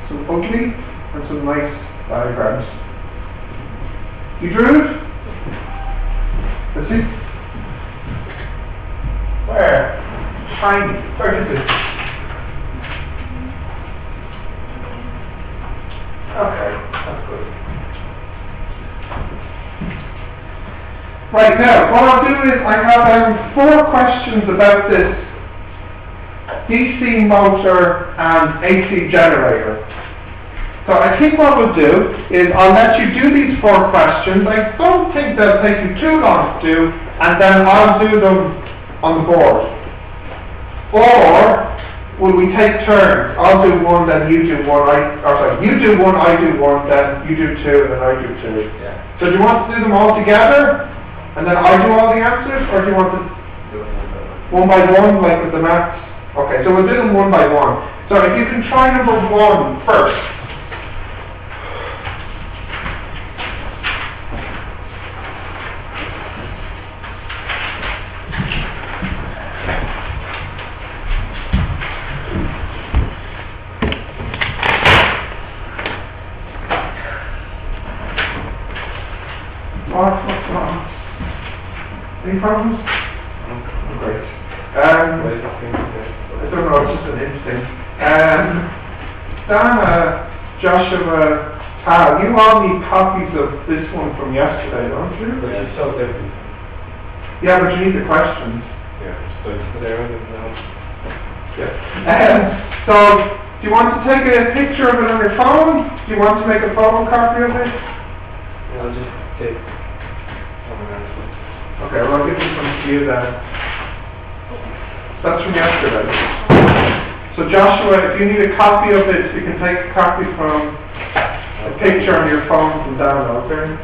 some ugly and some nice diagrams. You drew it? Let's see. Where? Shiny. Where is it? Okay, that's good. Right, now, what I'll do is I have 4 questions about this DC motor and AC generator. So I think what we'll do is I'll let you do these 4 questions. I don't think they'll take you too long to do, and then I'll do them on the board. Or will we take turns? I'll do one, then you do one, you do one, I do one, then you do 2, and then I do 2. Yeah. So do you want to do them all together? And then I do all the answers? Or do you want to one by one, like with the maths? Okay, so we'll do them one by one. So if you can try number 1 first. What's wrong? Any problems? Oh, great. I don't know, it's just an instinct. Dana, Joshua, Tal, you all need copies of this one from yesterday, don't you? But it's so different. Yeah, but you need the questions. Yeah, so it's there and now. Yeah. So, do you want to take a picture of it on your phone? Do you want to make a photocopy of it? Yeah, I'll just take someone else. Okay, well I'll give this one to you then. That's from yesterday. So Joshua, if you need a copy of it, you can take a copy from a picture on your phone from download there.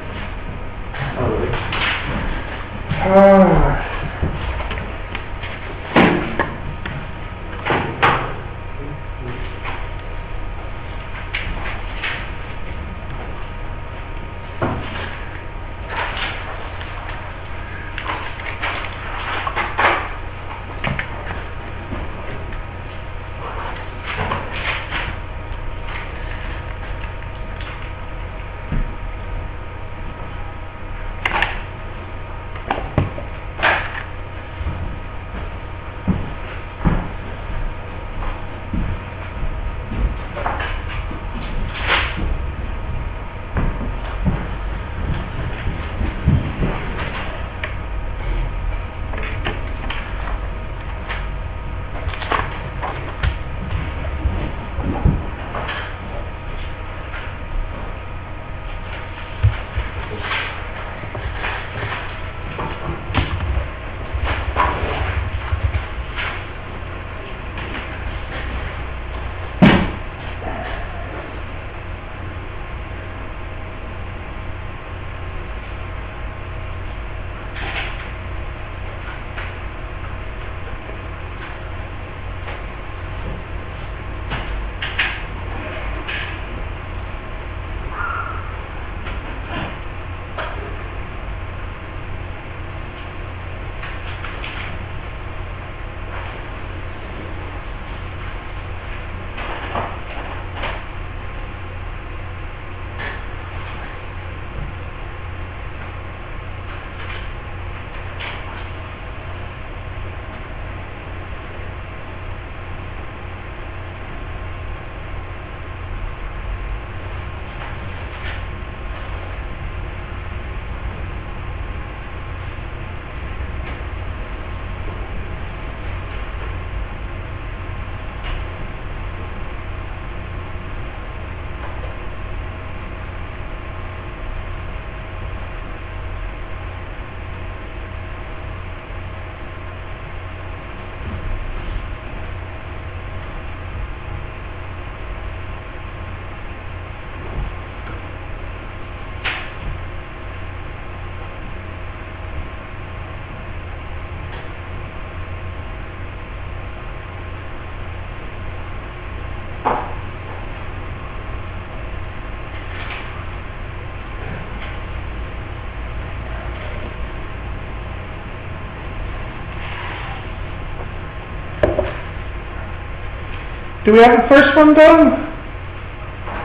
Do we have the first one done?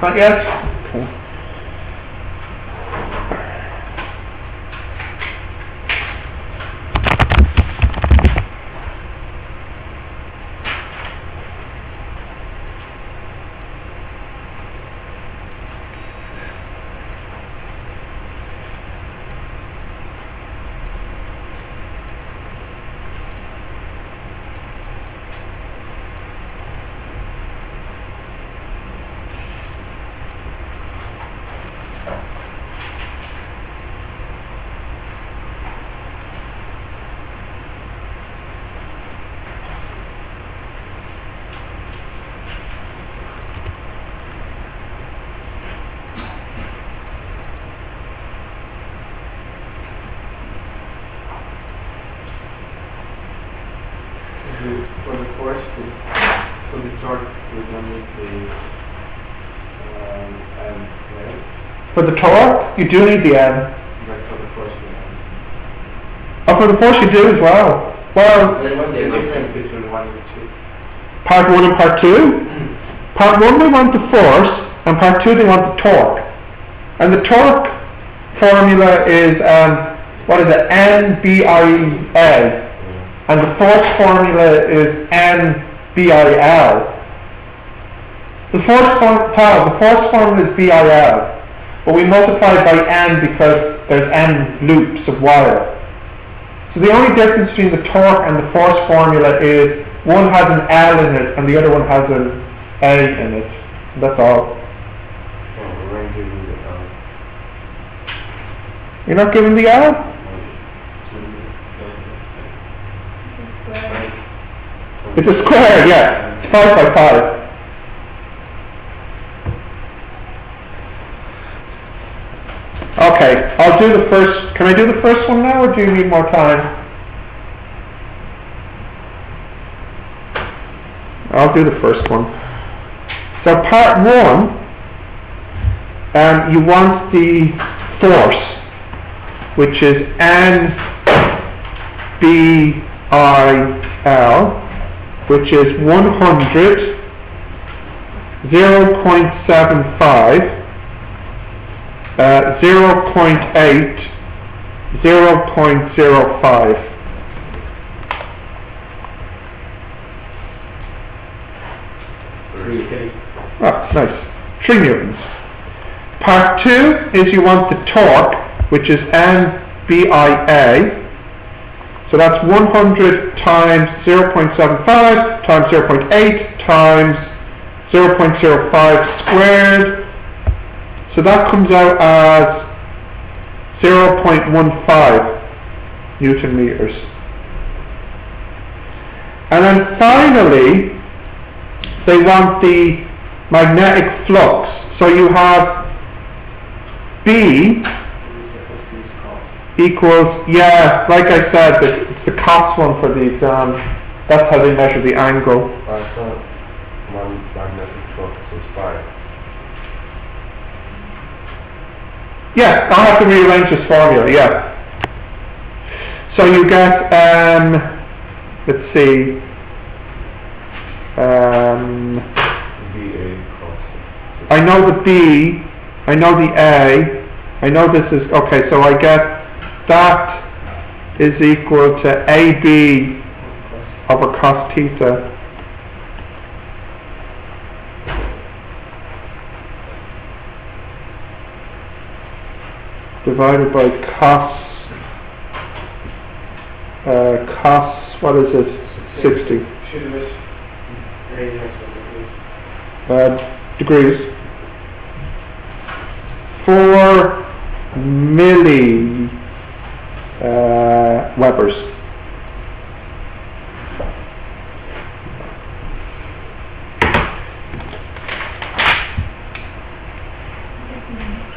Not yet? Okay. For the force, for the torque, we don't need the M, right? For the torque, you do need the M. But for the force, we don't. Oh, for the force you do as well. Well, Then what's the difference between 1 and 2? part 1 and part 2? Part 1 they want the force, and part 2 they want the torque. And the torque formula is, what is it, NBIA. And the force formula is NBIL. The force formula is BIL, but we multiply it by N because there's N loops of wire. So the only difference between the torque and the force formula is one has an L in it and the other one has an A in it. That's all. You're not giving the L? It's a square, yeah. It's 5 by 5. Okay, I'll do the first. Can I do the first one now, or do you need more time? I'll do the first one. So part 1, you want the force, which is NBIL, which is 100, 0.75, 0.8, 0.05. Oh, nice. 3 newtons. Part 2 is you want the torque, which is NBIA. So that's 100 times 0.75 times 0.8 times 0.05 squared. So that comes out as 0.15 Newton meters. And then finally, they want the magnetic flux. So you have B equals, yeah, like I said, it's the COS one for the exam. That's how they measure the angle. I thought magnetic flux was 5. Yeah, I'll have to rearrange this formula, yeah. So you get, let's see, I know the B, I know the A, I know this is, okay, so I get that is equal to AB over cos theta. Divided by cos, what is it? 60 degrees. 4 milli Webers.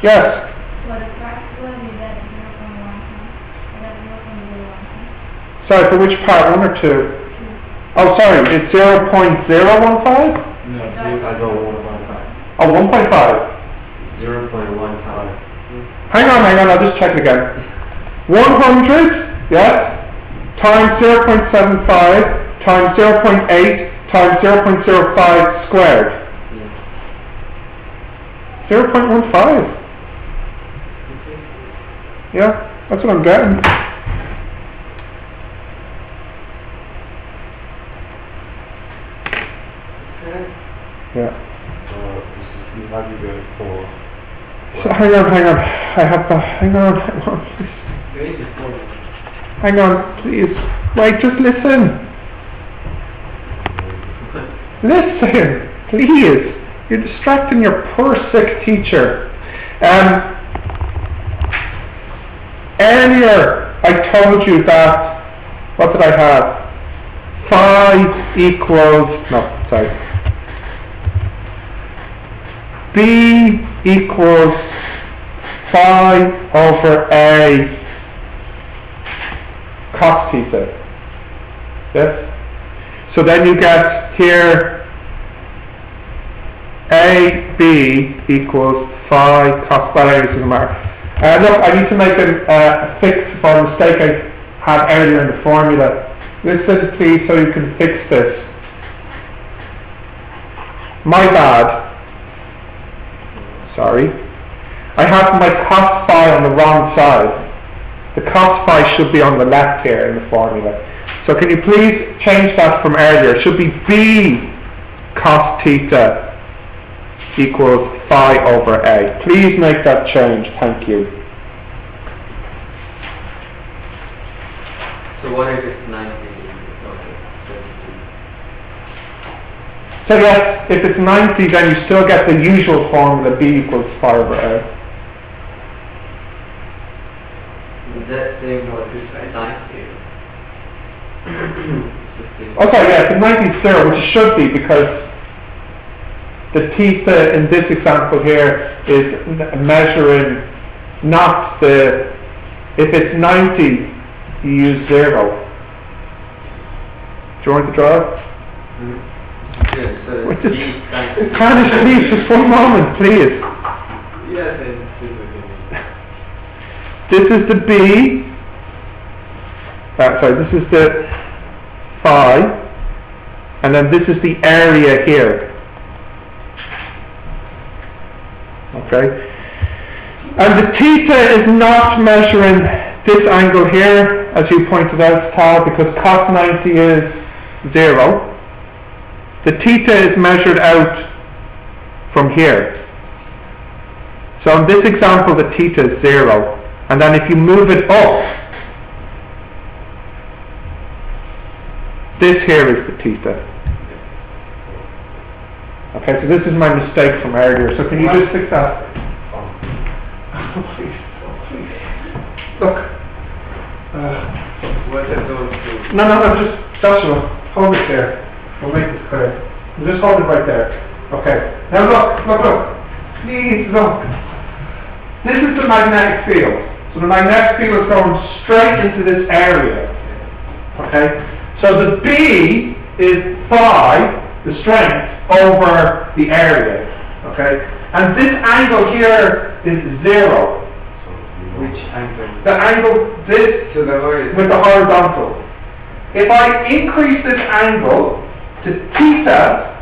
Yes. Sorry, for which part? 1 or 2? Oh, sorry, it's 0.015? No, I go 1.5. Oh, 1.5. 0.15. Hang on, I'll just check it again. 100, yes, times 0.75 times 0.8 times 0.05 squared. Yeah. 0.15. Yeah, that's what I'm getting. Yeah. How do you get it for? So hang on. I have to, hang on, please. There is a formula. Hang on, please. Wait, just listen. Listen, please. You're distracting your poor sick teacher. Earlier, I told you that, what did I have? Phi equals, no, sorry. B equals phi over A cos theta. Yes? So then you get here AB equals phi cos, well, anyway, it doesn't matter. Look, I need to make a fix for a mistake I had earlier in the formula. Listen please so you can fix this. My bad. Sorry. I have my cos phi on the wrong side. The cos phi should be on the left here in the formula. So can you please change that from earlier? It should be B cos theta equals phi over A. Please make that change. Thank you. So what if it's 90? So yes, if it's 90, then you still get the usual formula, B equals phi over A. Is that same what is at 90? Okay, yeah, the 90 is 0, which it should be, because the theta in this example here is measuring not the, if it's 90, you use 0. Do you want to draw it? Yeah, so What is, B Spanish, please, just one moment, please. Yes, and This is the B, sorry, this is the phi, and then this is the area here. Okay? And the theta is not measuring this angle here, as you pointed out, Tal, because cos 90 is 0. The theta is measured out from here. So in this example, the theta is 0. And then if you move it up, this here is the theta. Okay, so this is my mistake from earlier. So can you just fix that? Oh, please. Look. what are those two? No, just, Joshua, hold it there. We'll make this clear. Just hold it right there. Okay. Now look. Please look. This is the magnetic field. So the magnetic field is going straight into this area. Okay? So the B is phi, the strength, over the area. Okay? And this angle here is 0. Which angle? The angle, this, So the horizontal. with the horizontal. If I increase this angle to theta,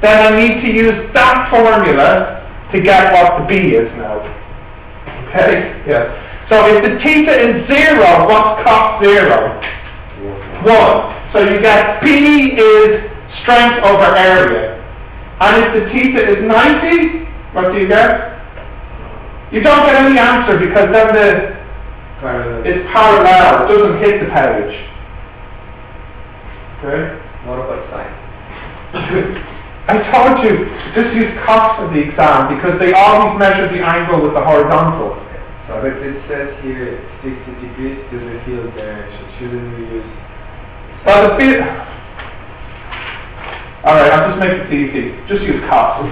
then I need to use that formula to get what the B is now. Okay? Yeah. So if the theta is 0, what's cos 0? 1. So you get B is strength over area. And if the theta is 90, what do you get? You don't get any answer because then it's parallel, it doesn't hit the page. Okay? What about sine? I told you, just use cos in the exam because they always measure the angle with the horizontal. But it says here 60 degrees to the field direction. Shouldn't we use? Well, the field. Alright, I'll just make it easy. Just use cos.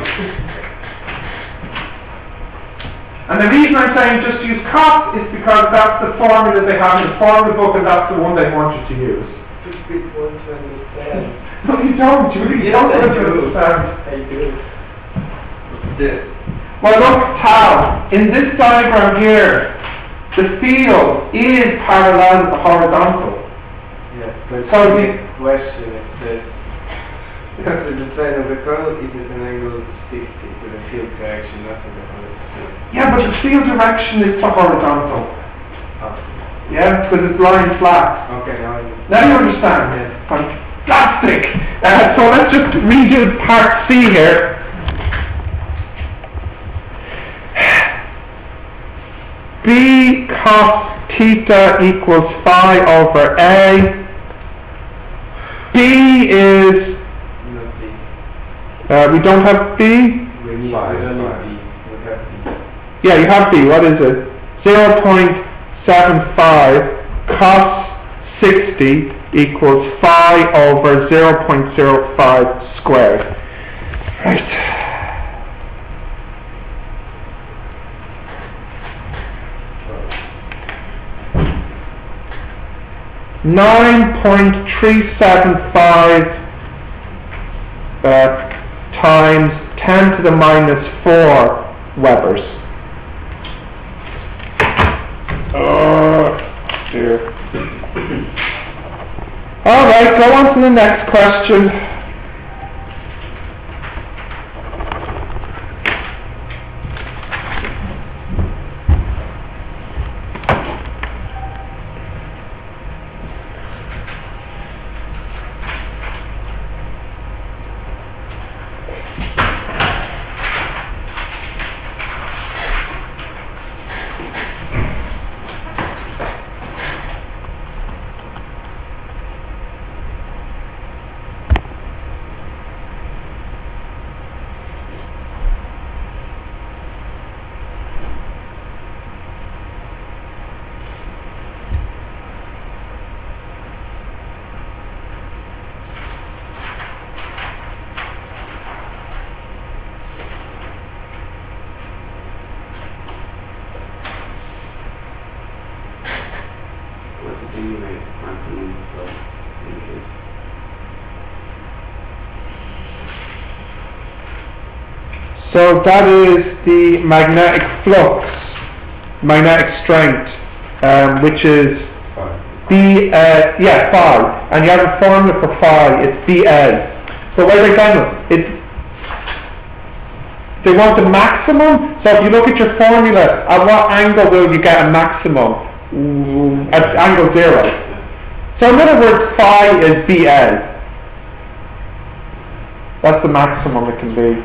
And the reason I'm saying just use cos is because that's the formula they have in the formula book and that's the one they want you to use. Just pick one to understand. No, you don't. You really don't understand. I do. This. Well, look, Tal, in this diagram here, the field is parallel to the horizontal. Yes, but So the question it says Because the side of the coil is at an angle 60 to the field direction, not to the horizontal. Yeah, but the field direction is the horizontal. Oh. Yeah, because it's lying flat. Okay, now I Now you understand? Yes. Fantastic! So let's just redo part C here. B cos theta equals phi over A. B is, not B. we don't have B? We need, we don't need B. We have B. Yeah, you have B. What is it? 0.75 cos 60 equals phi over 0.05 squared. Right. 9.375 times 10 to the minus 4 Webers. Oh, dear. Alright, go on to the next question. So that is the magnetic flux, magnetic strength, which is B, phi, and you have a formula for phi, it's BA. So what are they saying? They want the maximum, so if you look at your formula, at what angle will you get a maximum? At angle 0. So in other words, phi is BA. That's the maximum it can be.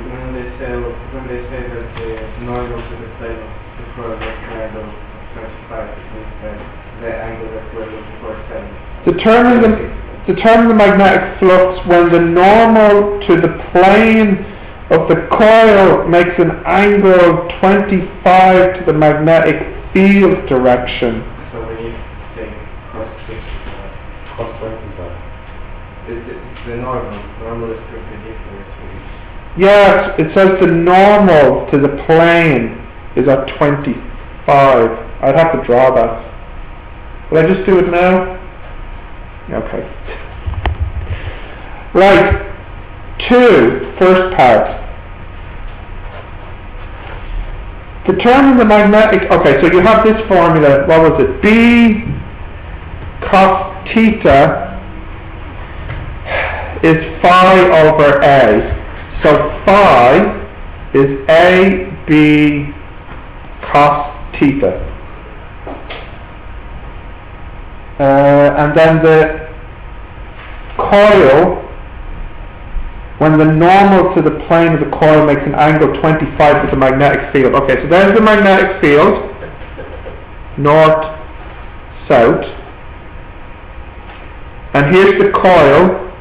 When they say that the normal to the plane of the curve is an angle of 25, it means that the angle that we're looking for is 7. Determine the magnetic flux when the normal to the plane of the coil makes an angle of 25 to the magnetic field direction. So we need to take cos 65. Cos 25. The normal is perpendicular to each. Yes, it says the normal to the plane is at 25. I'd have to draw that. Will I just do it now? Okay. Right. 2, first part. Determine the magnetic... Okay, so you have this formula. What was it? B cos theta is phi over A. So phi is AB cos theta. And then the coil, when the normal to the plane of the coil makes an angle 25 with the magnetic field. Okay, so there's the magnetic field, north, south. And here's the coil,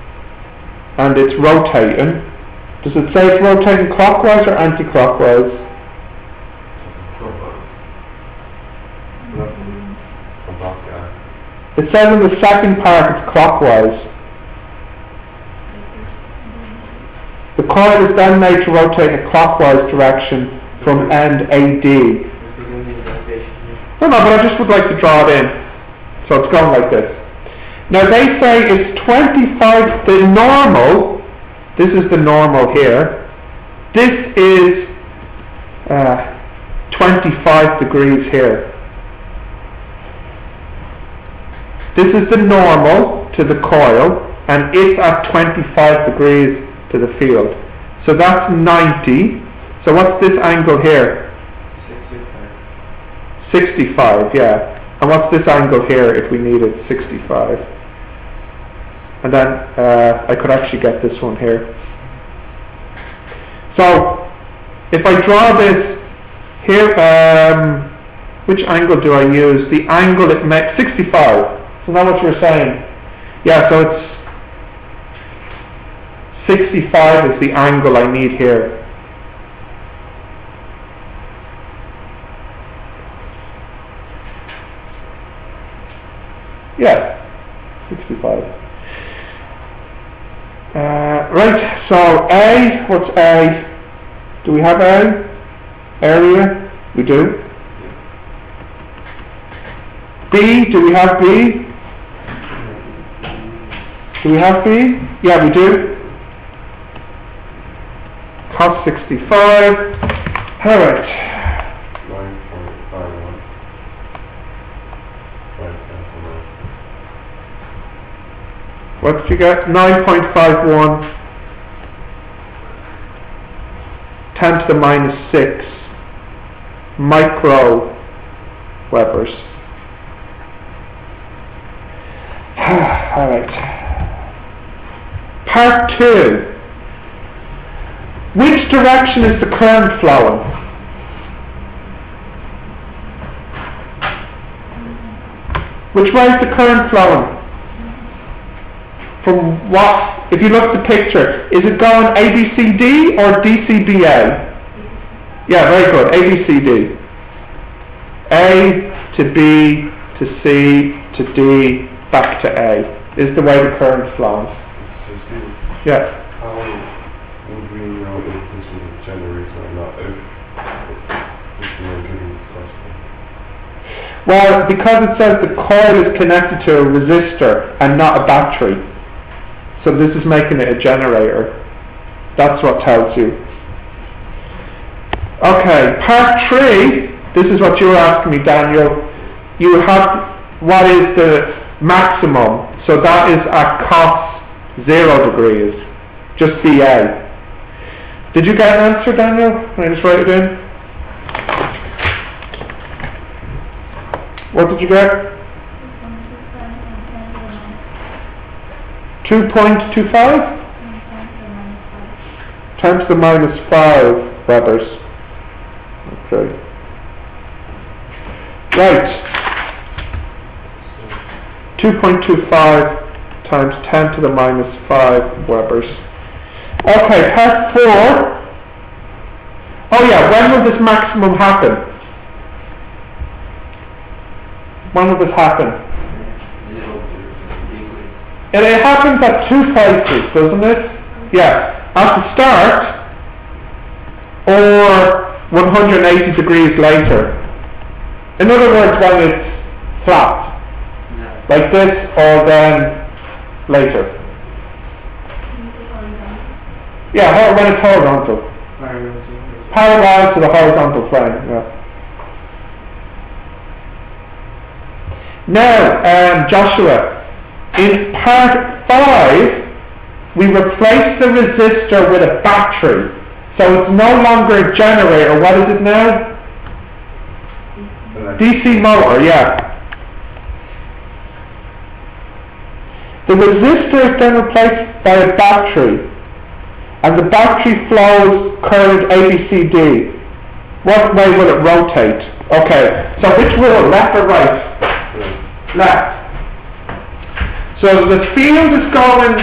and it's rotating. Does it say it's rotating clockwise or anti-clockwise? It says in the second part it's clockwise. The coil is then made to rotate in a clockwise direction from end AD. No, but I just would like to draw it in. So it's going like this. Now they say it's 25, the normal, this is the normal here, this is 25 degrees here. This is the normal to the coil, and it's at 25 degrees to the field. So that's 90. So what's this angle here? 65, yeah. And what's this angle here if we needed 65? And then I could actually get this one here. So if I draw this here, which angle do I use? The angle it makes 65. Isn't that what you were saying? Yeah, so it's 65 is the angle I need here. Yeah, 65. Right, so A, what's A? Do we have A? Area? We do. B, do we have B? Do we have B? Yeah, we do. Cos 65. Alright. 9.51. What did you get? 9.51 10 to the minus 6 micro Webers. Alright. Part 2. Which direction is the current flowing? Which way is the current flowing? From what? If you look at the picture, is it going ABCD or DCBA? Yeah, very good. ABCD. A to B to C to D back to A is the way the current flows. Yeah. How would we know if this is a generator or not? If we were given the first one? Well, because it says the coil is connected to a resistor and not a battery, so this is making it a generator. That's what tells you. Okay, part 3. This is what you were asking me, Daniel. You have what is the maximum? So that is at cos 0 degrees. Just BA. Did you get an answer, Daniel? Can I just write it in? What did you get? 2.25? 10 to the minus 5 Webers. Okay. Right. 2.25 times 10 to the minus 5 Webers. Okay, part 4. Oh yeah, when will this maximum happen? When will this happen? And it happens at 2 places, doesn't it? Yeah, at the start or 180 degrees later. In other words, when it's flat, like this, or then later. Yeah, when it's horizontal. Parallel to the horizontal plane, yeah. Now, Joshua, in part 5, we replace the resistor with a battery. So it's no longer a generator. What is it now? DC motor, yeah. The resistor is then replaced by a battery. And the battery flows current ABCD. What way will it rotate? Okay, so which wheel, left or right? Left. So the field is going,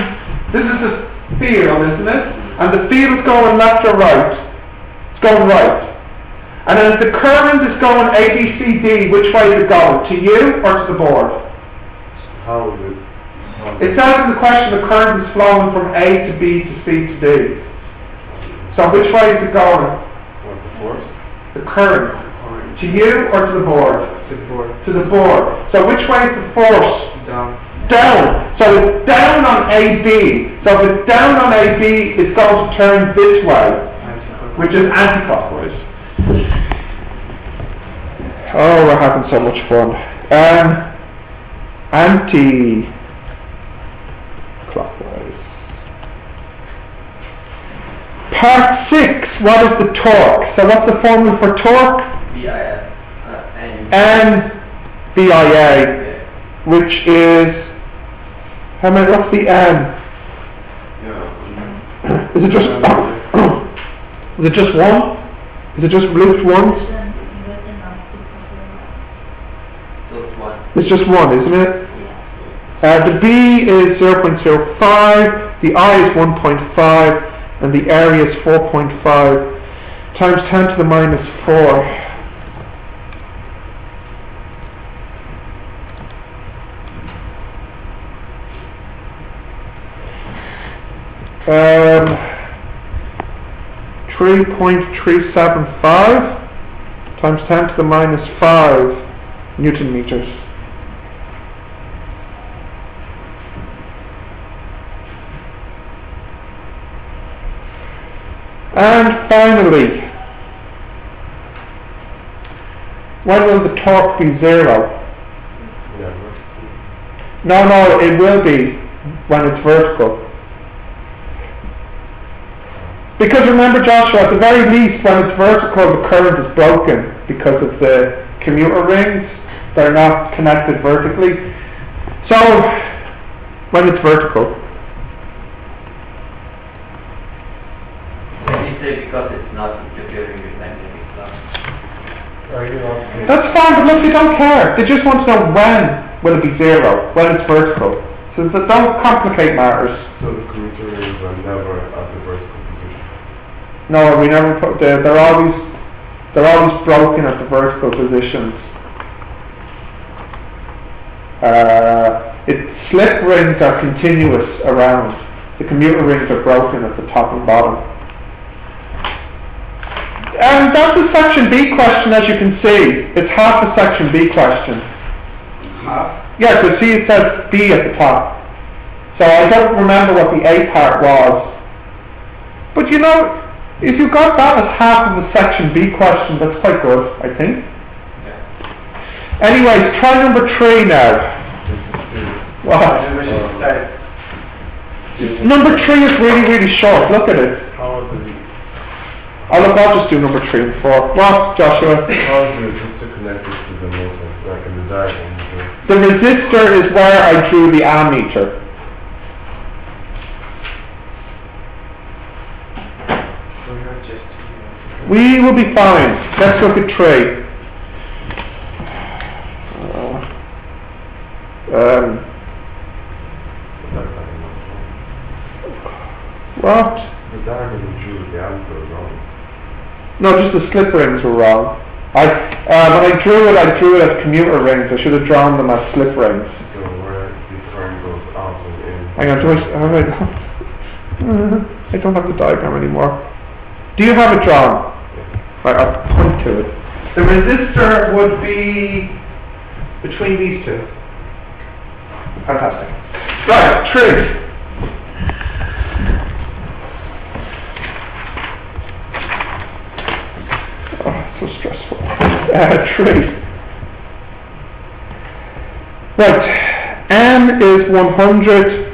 this is the field, isn't it? And the field is going left or right? It's going right. And then if the current is going ABCD, which way is it going? To you or to the board? How would it? It says in the question the current is flowing from A to B to C to D. So which way is it going? What, the force? The current. To you or to the board? To the board. To the board. So which way is the force? Down. Down. So it's down on AB. So if it's down on AB, it's going to turn this way, which is anti-clockwise. Oh, we're having so much fun. Anti-clockwise. Part 6, what is the torque? So what's the formula for torque? N VIA, which is, how many, what's the N? Is it just, is it just one? Is it just root one? It's just one, isn't it? The B is 0.05, the I is 1.5, and the area is 4.5 times 10 to the minus 4. Um, 3.375 times 10 to the minus 5 Newton meters. And finally, when will the torque be 0? No, it will be when it's vertical. Because remember, Joshua, at the very least, when it's vertical, the current is broken because of the commuter rings. They're not connected vertically. So, when it's vertical. When you say because it's not interfering with magnetic flux. That's fine, but look, they don't care. They just want to know when will it be 0, when it's vertical. So don't complicate matters. So the commuter rings are never at the vertical position? No, we never put they're always broken at the vertical positions. Slip rings are continuous around. The commuter rings are broken at the top and bottom. And that's a section B question, as you can see. It's half the section B question. Half? Yeah, so see it says B at the top. So I don't remember what the A part was. But you know, if you got that as half of the section B question, that's quite good, I think. Yeah. Anyways, try number 3 now. What? Number 3 is really, really short. Look at it. I'll just do number 3 and 4. What, Joshua? How is the resistor connected to the motor, like in the diagram? The resistor is where I drew the ammeter. We will be fine. Let's look at 3. What? The diagram you drew, the answer is wrong. No, just the slip rings were wrong. When I drew it as commuter rings. I should have drawn them as slip rings. So where the current goes out and in. Hang on, I don't have the diagram anymore. Do you have it drawn? Right, I'll point to it. The resistor would be between these two. Fantastic. Right, 3. So stressful. 3. Right. M is 100.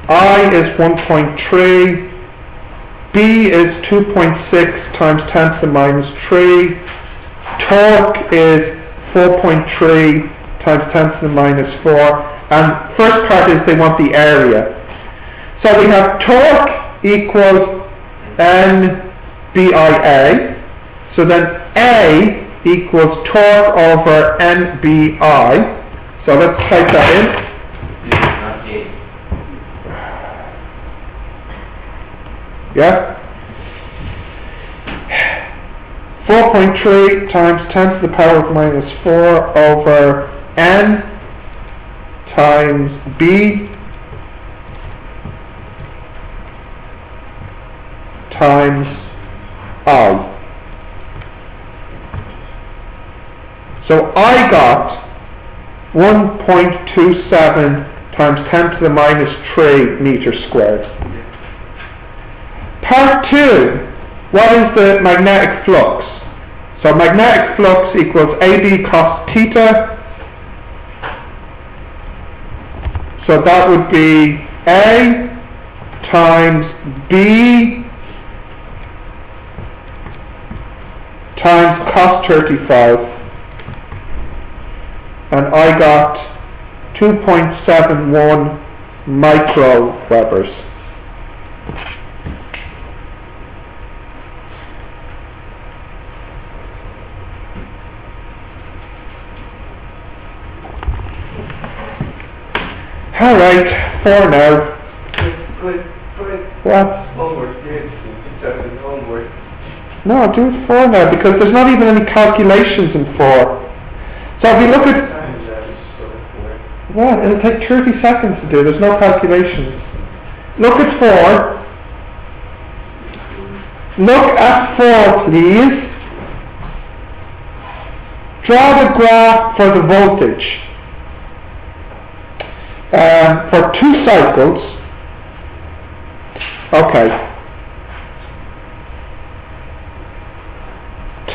I is 1.3. B is 2.6 times 10 to the minus 3. Torque is 4.3 times 10 to the minus 4. And first part is they want the area. So we have torque equals NBIA. So then A equals torque over NBI. So let's type that in. Yeah? 4.3 times 10 to the power of minus 4 over N times B times I. So I got 1.27 times 10 to the minus 3 meters squared. Part 2, what is the magnetic flux? So magnetic flux equals AB cos theta. So that would be A times B times cos 35, and I got 2.71 microwebers. Alright, 4 now. Good. What? Homework, yes. It's homework. No, do it 4 now, because there's not even any calculations in 4. So if you look at... Well, it'll take 30 seconds to do, there's no calculations. Look at 4. Look at 4, please. Draw the graph for the voltage. For 2 cycles. Okay.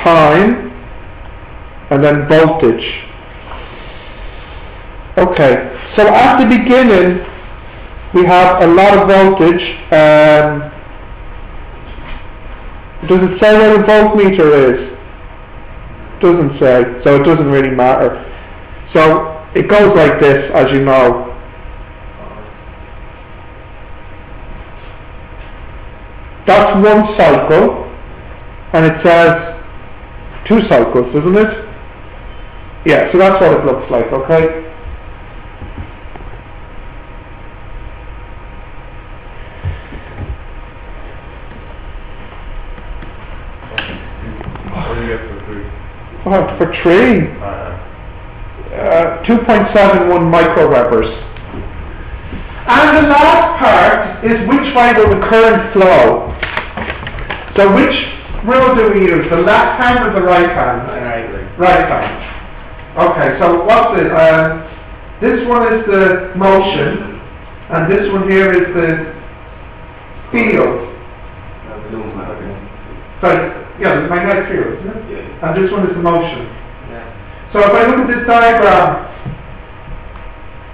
Time, and then voltage. Okay, so at the beginning we have a lot of voltage. Does it say where the voltmeter is? Doesn't say, so it doesn't really matter. So it goes like this, as you know. That's 1 cycle, and it says 2 cycles, doesn't it? Yeah, so that's what it looks like, okay? What do you get for 3? What, for 3? 2.71 microwebers. And the last part is which way will the current flow? So which rule do we use? The left hand or the right hand? Right hand. Okay, so what's it? This one is the motion, and this one here is the field. Sorry, yeah, the magnetic field, isn't it? Yeah. And this one is the motion. Yeah. So if I look at this diagram,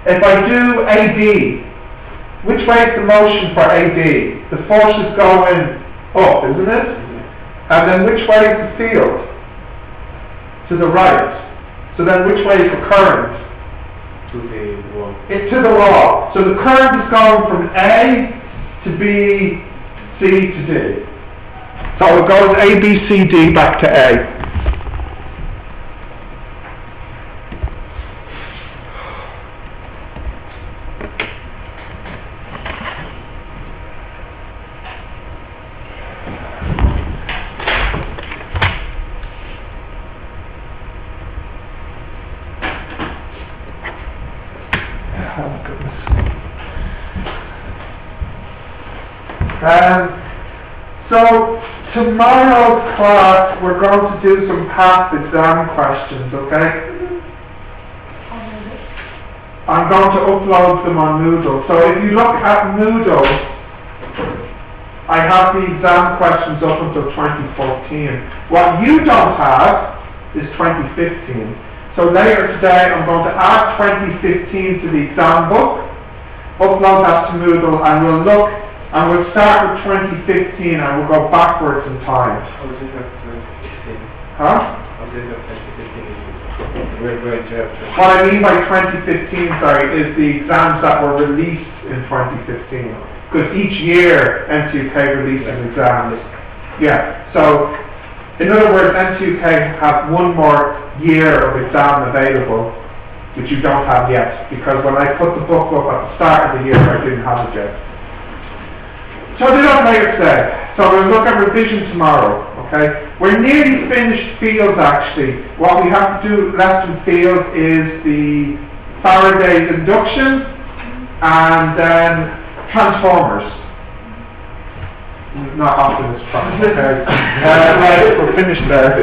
if I do AD, which way is the motion for AD? The force is going up, isn't it? And then which way is the field? To the right. So then which way is the current? To the wall. It's to the wall. So the current is going from A to B, C to D. So it goes A, B, C, D back to A. So tomorrow's class we're going to do some past exam questions, okay? I'm going to upload them on Moodle. So if you look at Moodle, I have the exam questions up until 2014. What you don't have is 2015. So later today I'm going to add 2015 to the exam book, upload that to Moodle, and we'll look, and we'll start with 2015 and we'll go backwards in time. How is it 2015? Huh? How is it 2015? We're going to have to... What I mean by 2015, sorry, is the exams that were released in 2015. Because each year NTUK releases exams. Yeah, so in other words, NTUK have one more year of exam available, which you don't have yet, because when I put the book up at the start of the year, I didn't have it yet. So they don't later today. So we'll look at revision tomorrow, okay? We're nearly finished fields actually. What we have to do left in fields is the Faraday's induction and then transformers. Not Optimus Prime, okay? Right, we're finished there.